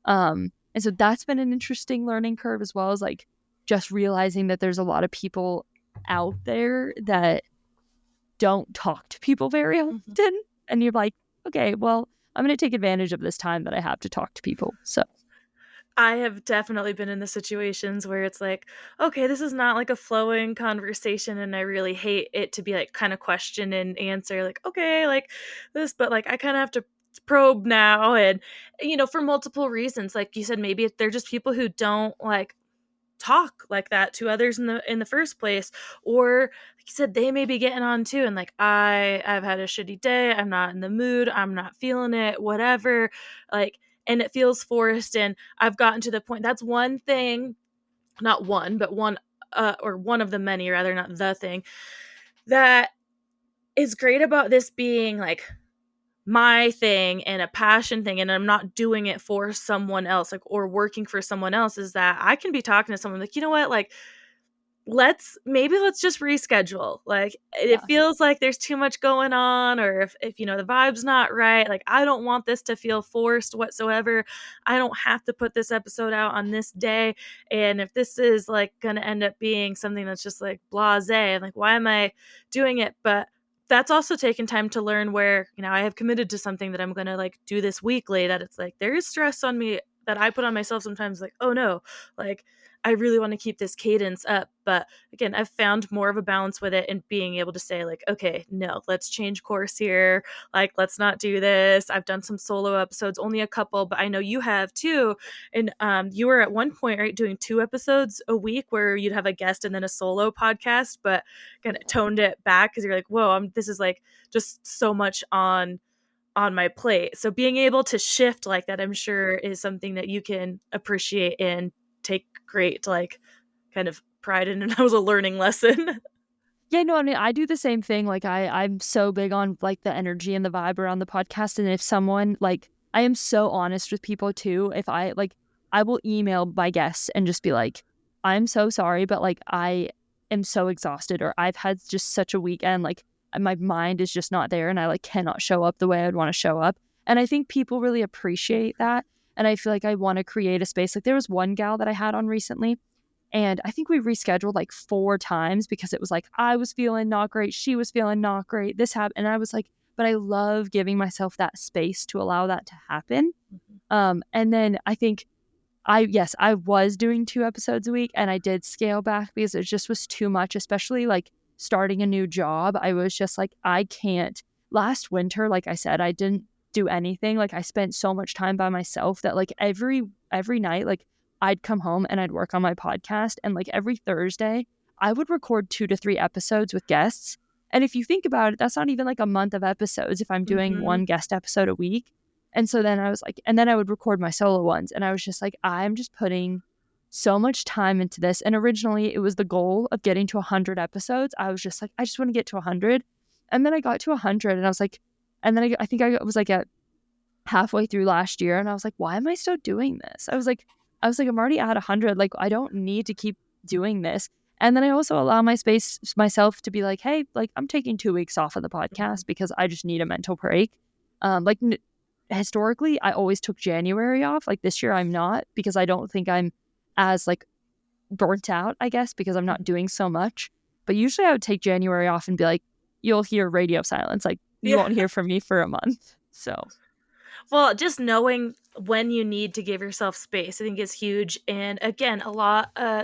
And so that's been an interesting learning curve as well as like just realizing that there's a lot of people out there that don't talk to people very Mhm. often. And you're like, okay, well, I'm going to take advantage of this time that I have to talk to people. So, I have definitely been in the situations where it's like, okay, this is not like a flowing conversation, and I really hate it to be like kind of question and answer, like, okay, like this, but like I kind of have to probe now, and for multiple reasons. Like you said, maybe if they're just people who don't like talk like that to others in the first place, or like you said, they may be getting on too and like I've had a shitty day, I'm not in the mood, I'm not feeling it, whatever, like, and it feels forced, and I've gotten to the point, that's one thing, not one but one, or one of the many, rather, not the thing that is great about this being like my thing and a passion thing, and I'm not doing it for someone else, like, or working for someone else, is that I can be talking to someone like, you know what, like, let's just reschedule. Like, it yeah. feels like there's too much going on, or if the vibe's not right, like, I don't want this to feel forced whatsoever. I don't have to put this episode out on this day. And if this is like gonna end up being something that's just like blase, and like, why am I doing it? But that's also taken time to learn where, I have committed to something that I'm gonna like do this weekly, that it's like there is stress on me that I put on myself sometimes, like, oh no, like I really want to keep this cadence up. But again, I've found more of a balance with it and being able to say, like, okay, no, let's change course here. Like, let's not do this. I've done some solo episodes, only a couple, but I know you have too. And you were at one point, right, doing 2 episodes a week where you'd have a guest and then a solo podcast, but kind of toned it back because you're like, whoa, this is like just so much on my plate. So being able to shift like that, I'm sure, is something that you can appreciate and take great like kind of pride in. And that was a learning lesson. Yeah, no, I mean, I do the same thing. Like I'm so big on like the energy and the vibe around the podcast. And if someone like I am so honest with people too. If I will email my guests and just be like, I'm so sorry, but like I am so exhausted or I've had just such a weekend, like my mind is just not there and I like cannot show up the way I'd want to show up. And I think people really appreciate that. And I feel like I want to create a space. Like there was one gal that I had on recently and I think we rescheduled like 4 times because it was like I was feeling not great, she was feeling not great, this happened, and I was like, but I love giving myself that space to allow that to happen. Mhm. And then I think yes, I was doing 2 episodes a week and I did scale back because it just was too much, especially like starting a new job. I was just like, I can't. Last winter, like I said, I didn't do anything. Like I spent so much time by myself that like every night, like I'd come home and I'd work on my podcast. And like every Thursday, I would record 2 to 3 episodes with guests. And if you think about it, that's not even like a month of episodes if I'm doing Mhm. one guest episode a week. And so then I was like, and then I would record my solo ones. And I was just like, I'm just putting so much time into this. And originally it was the goal of getting to 100 episodes. I was just like, I just want to get to 100. And then I got to 100 and I was like, and then I think I was like at halfway through last year and I was like, why am I still doing this? I was like, I'm already at 100. Like, I don't need to keep doing this. And then I also allow myself to be like, hey, like, I'm taking 2 weeks off of the podcast because I just need a mental break. Like, historically, I always took January off. Like, this year I'm not, because I don't think I'm as like burnt out, I guess, because I'm not doing so much. But usually I would take January off and be like, you'll hear radio silence. Like, you Yeah. won't hear from me for a month. So Well, just knowing when you need to give yourself space, I think is huge. And again,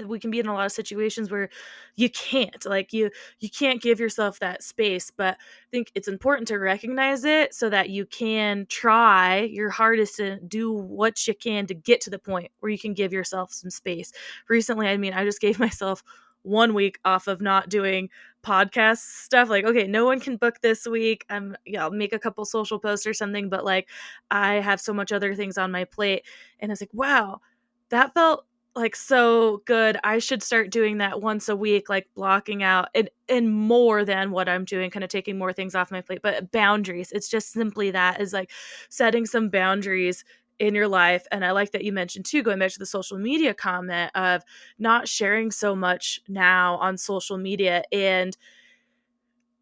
we can be in a lot of situations where you can't, like you can't give yourself that space. But I think it's important to recognize it so that you can try your hardest to do what you can to get to the point where you can give yourself some space. Recently, I mean, I just gave myself 1 week off of not doing podcast stuff. Like, okay, no one can book this week. I'll make a couple social posts or something, but like I have so much other things on my plate. And I was like, wow, that felt like so good. I should start doing that once a week, like blocking out and more than what I'm doing, kind of taking more things off my plate. But boundaries, it's just simply that, is like setting some boundaries in your life. And I like that you mentioned too, going back to the social media comment, of not sharing so much now on social media. And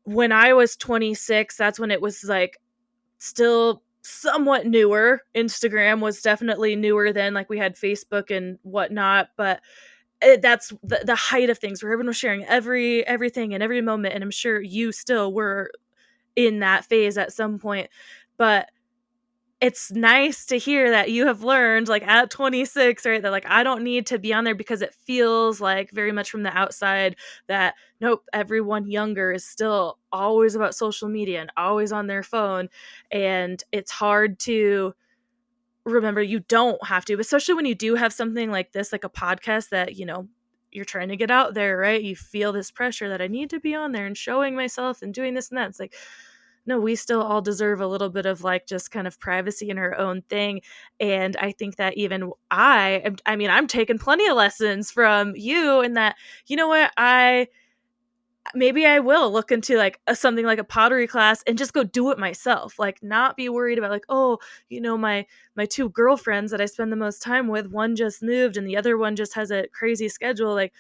when I was 26, that's when it was like still somewhat newer. Instagram was definitely newer then, like we had Facebook and whatnot, but that's the height of things where everyone was sharing everything in every moment. And I'm sure you still were in that phase at some point, but it's nice to hear that you have learned, like at 26, right, that like I don't need to be on there, because it feels like very much from the outside that nope, everyone younger is still always about social media and always on their phone. And it's hard to remember you don't have to, especially when you do have something like this, like a podcast that, you're trying to get out there, right? You feel this pressure that I need to be on there and showing myself and doing this and that. It's like, no, we still all deserve a little bit of like just kind of privacy in our own thing. And I think that even I'm taking plenty of lessons from you, and that, you know what, maybe I will look into like something like a pottery class and just go do it myself. Like, not be worried about like, oh, my two girlfriends that I spend the most time with, one just moved and the other one just has a crazy schedule. Like,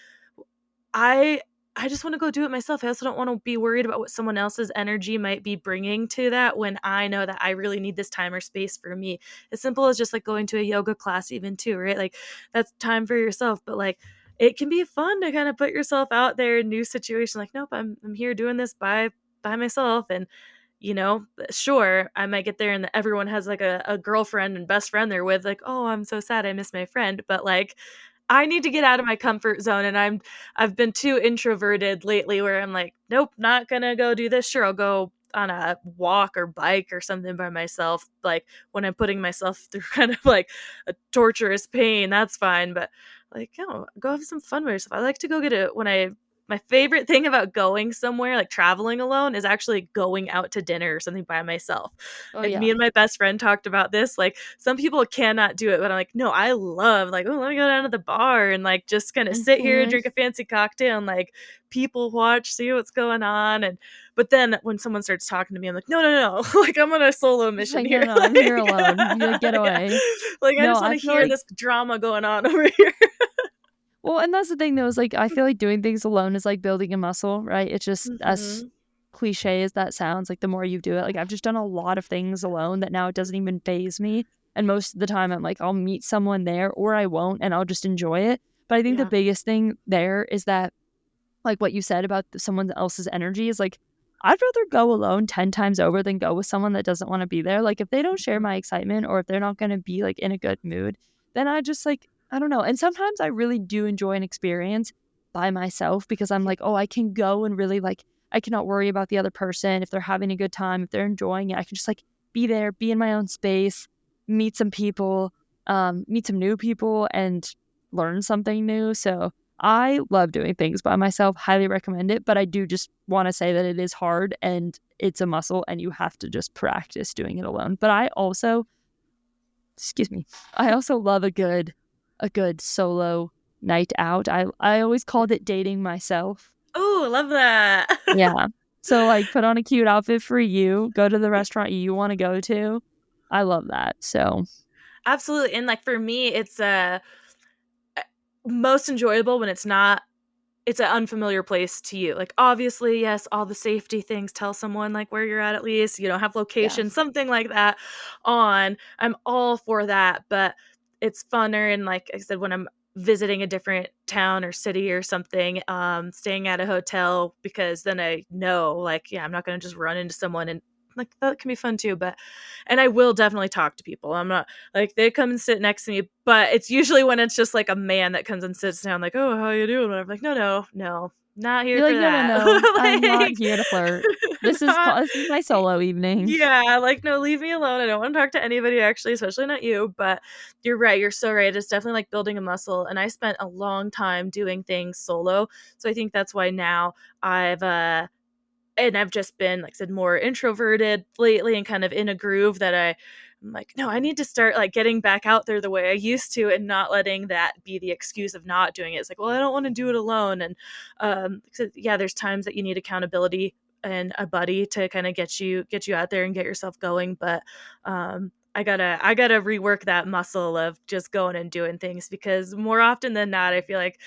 I I just want to go do it myself. I also don't want to be worried about what someone else's energy might be bringing to that, when I know that I really need this time or space for me. As simple as just like going to a yoga class even too, right? Like, that's time for yourself, but like it can be fun to kind of put yourself out there in new situations. Like, nope, I'm here doing this by myself. And sure, I might get there and everyone has like a girlfriend and best friend they're with, like, oh, I'm so sad I miss my friend. But like, I need to get out of my comfort zone, and I've been too introverted lately where I'm like, nope, not gonna go do this. Sure, I'll go on a walk or bike or something by myself, like when I'm putting myself through kind of like a torturous pain, that's fine. But like, go have some fun with yourself. I like to go get a when I my favorite thing about going somewhere, like traveling alone, is actually going out to dinner or something by myself. oh And yeah. me and my best friend talked about this. Like, some people cannot do it, but I'm like, no, I love, like, oh, let me go down to the bar and like just kind of sit here, Mhm. drink a fancy cocktail, and like people watch, see what's going on. And but then when someone starts talking to me, I'm like, no, no, no, like I'm on a solo It's mission like, no, here. no, I'm here Like, alone. You like, get yeah, away. like I No, just want I to feel hear like, this drama going on over here. well, and that's the thing though, is like, I feel like doing things alone is like building a muscle, right? It's just, as Hmm. cliche as that sounds, like the more you do it, like I've just done a lot of things alone that now it doesn't even phase me. And most of the time I'm like, I'll meet someone there or I won't, and I'll just enjoy it. But I think the Yeah. biggest thing there is that, like what you said about someone else's energy, is like, I'd rather go alone 10 times over than go with someone that doesn't want to be there. Like, if they don't share Mhm. my excitement, or if they're not going to be like in a good mood, then I just like, I don't know. And sometimes I really do enjoy an experience by myself, because I'm Yeah. like, oh, I can go and really like, I cannot worry about the other person. If they're having a good time, if they're enjoying it, I can just like be there, be in my own space, meet some people, meet some new people, and learn something new. So I love doing things by myself, highly recommend it, but I do just want to say that it is hard and it's a muscle and you have to just practice doing it alone. But I also, excuse me, I also love a good solo. night out. I always called it dating myself. Oh, love that. Yeah. So like put on a cute outfit for you, go to the restaurant you want to go to. I love that. So Absolutely. And like for me, it's most enjoyable when it's an unfamiliar place to you. Like, obviously, yes, all the safety things, tell someone like where you're at least, have yeah. location, something like that on. I'm all for that, but it's funner. And like I said, when I'm visiting a different town or city or something, staying at a hotel, because then I know, like, yeah, I'm not going to just run into someone, and like that can be fun too. But, and I will definitely talk to people. I'm not like they come and sit next to me, but it's usually when it's just like a man that comes and sits down, like, "Oh, how you doing?" And I'm like, "No, no, no, not here You're for like, no, no, that." no. I'm not Like, here to flirt. not, This is my solo evening. yeah, like, no, leave me alone. I don't want to talk to anybody, actually, especially not you. But you're right. You're so right. It's definitely like building a muscle. And I spent a long time doing things solo. So I think that's why now I've just been, like I said, more introverted lately and kind of in a groove that I'm like, no, I need to start like getting back out there the way I used to, and not letting that be the excuse of not doing it. It's like, well, I don't want to do it alone. And so, yeah, there's times that you need accountability and a buddy to kind of get you out there and get yourself going. But I gotta rework that muscle of just going and doing things, because more often than not, I feel like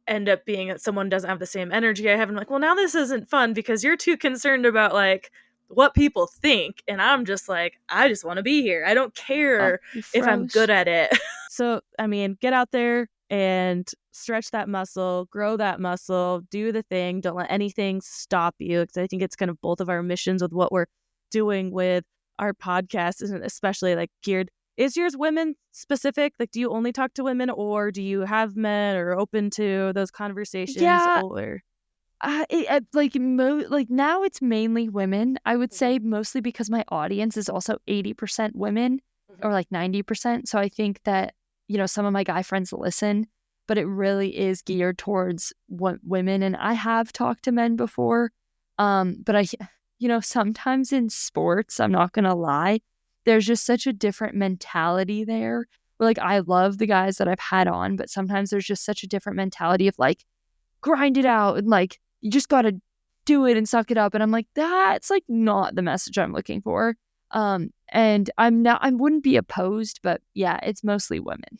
end up being that someone doesn't have the same energy I have. I'm like, well, now this isn't fun because you're too concerned about like what people think. And I'm just like, I just want to be here. I don't Oh, care you if I'm froze. good at it. So, I mean, get out there and stretch that muscle, grow that muscle, do the thing. Don't let anything stop you. Because I think it's kind of both of our missions with what we're doing with our podcast, isn't especially like geared. Is yours women specific? Like, do you only talk to women, or do you have men, or open to those conversations? Yeah, Or like now it's mainly women. I would Mhm, say mostly because my audience is also 80% women mhm, or like 90%. So I think that, some of my guy friends listen, but it really is geared towards women. And I have talked to men before. But sometimes in sports, I'm not going to lie, there's just such a different mentality there. Where, like, I love the guys that I've had on, but sometimes there's just such a different mentality of like, grind it out and like you just got to do it and suck it up, and I'm like, that's like not the message I'm looking for. And I wouldn't be opposed, but yeah, it's mostly women.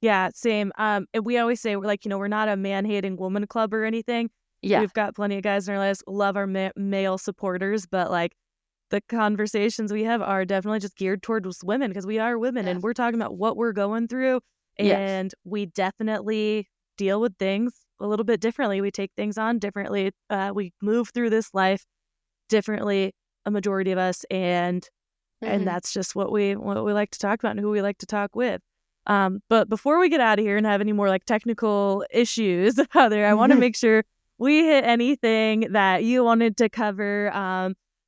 yeah, same. And we always say we're like, we're not a man hating woman club or anything. Yeah. We've got plenty of guys in our lives, love our male supporters, but like the conversations we have are definitely just geared towards women, because we are women Yeah. and we're talking about what we're going through. Yes. And we definitely deal with things a little bit differently. We take things on differently. We move through this life differently, a majority of us, and Hmm. that's just what we like to talk about and who we like to talk with. But before we get out of here and have any more like technical issues out there, I want to make sure we hit anything that you wanted to cover.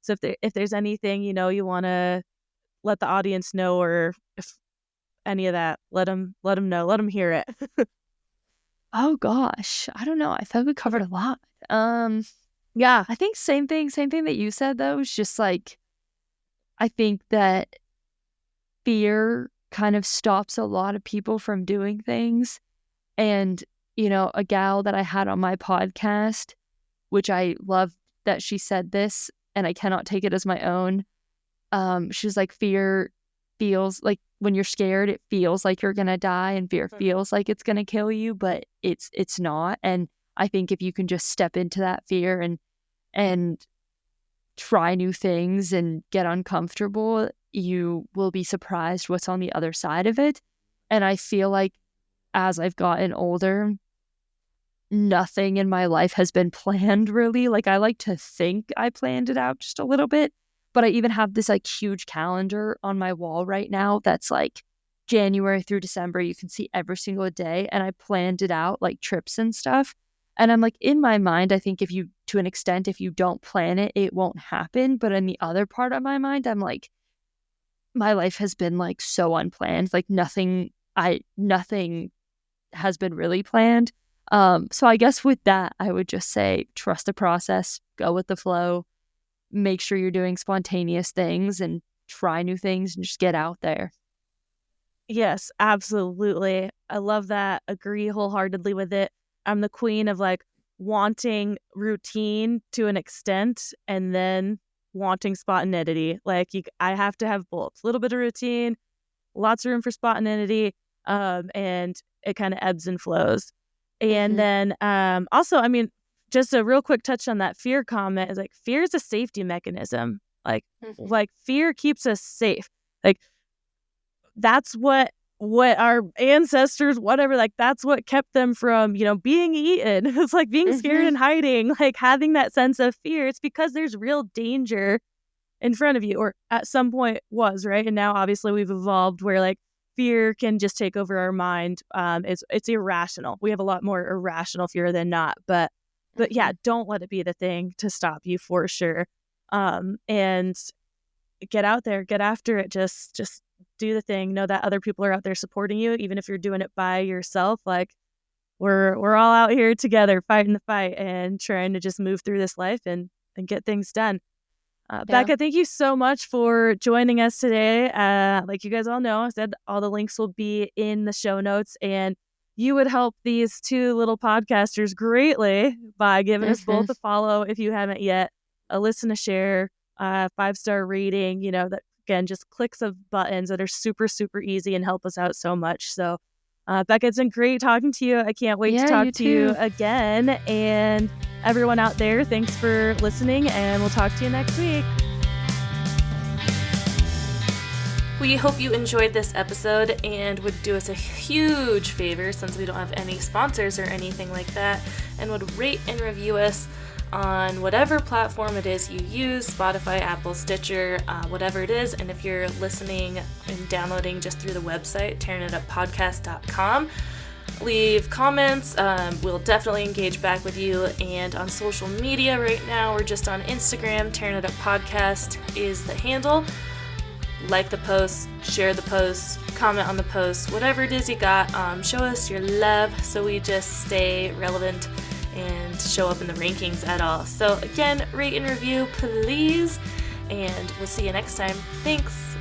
So if there's anything you want to let the audience know, or if any of that, let them know, let them hear it. Oh gosh, I don't know. I thought we covered a lot. Um, Yeah. I think same thing that you said though. Is just like I think that fear kind of stops a lot of people from doing things. And, a gal that I had on my podcast, which I love that she said this, and I cannot take it as my own. She was like, fear feels like when you're scared, it feels like you're gonna die, and fear Mhm. feels like it's gonna kill you, but it's not. And I think if you can just step into that fear and try new things and get uncomfortable, you will be surprised what's on the other side of it. And I feel like as I've gotten older, nothing in my life has been planned really. Like I like to think I planned it out just a little bit, but I even have this like huge calendar on my wall right now that's like January through December. You can see every single day, and I planned it out like trips and stuff. And I'm like, in my mind, I think if you, to an extent, if you don't plan it, it won't happen. But in the other part of my mind, I'm like, my life has been like so unplanned. Like nothing has been really planned. So I guess with that, I would just say trust the process, go with the flow, make sure you're doing spontaneous things and try new things and just get out there. Yes, absolutely. I love that. Agree wholeheartedly with it. I'm the queen of like wanting routine to an extent and then wanting spontaneity. Like I have to have both. A little bit of routine, lots of room for spontaneity, and it kind of ebbs and flows. And then also, I mean, just a real quick touch on that fear comment is like fear is a safety mechanism. Like fear keeps us safe. Like that's what our ancestors, whatever, like that's what kept them from, being eaten. It's like being scared and hiding, like having that sense of fear. It's because there's real danger in front of you, or at some point was, right? And now obviously we've evolved where like fear can just take over our mind. It's irrational. We have a lot more irrational fear than not, but yeah, don't let it be the thing to stop you for sure. And get out there, get after it. Just do the thing. Know that other people are out there supporting you, even if you're doing it by yourself. Like we're all out here together, fighting the fight and trying to just move through this life and get things done. Becca, thank you so much for joining us today. Like you guys all know, I said all the links will be in the show notes, and you would help these two little podcasters greatly by giving us both a follow if you haven't yet, a listen, a share, 5-star rating, that again, just clicks of buttons that are super, super easy and help us out so much. So Becca, it's been great talking to you. I can't wait to talk to you again. And everyone out there, thanks for listening, and we'll talk to you next week. We hope you enjoyed this episode and would do us a huge favor, since we don't have any sponsors or anything like that, and would rate and review us on whatever platform it is you use, Spotify, Apple, Stitcher, whatever it is. And if you're listening and downloading just through the website, tarinituppodcast.com, leave comments. We'll definitely engage back with you. And on social media right now, we're just on Instagram. Tarin It Up Podcast is the handle. Like the post, share the post, comment on the post, whatever it is you got. Show us your love so we just stay relevant and show up in the rankings at all. So again, rate and review, please. And we'll see you next time. Thanks.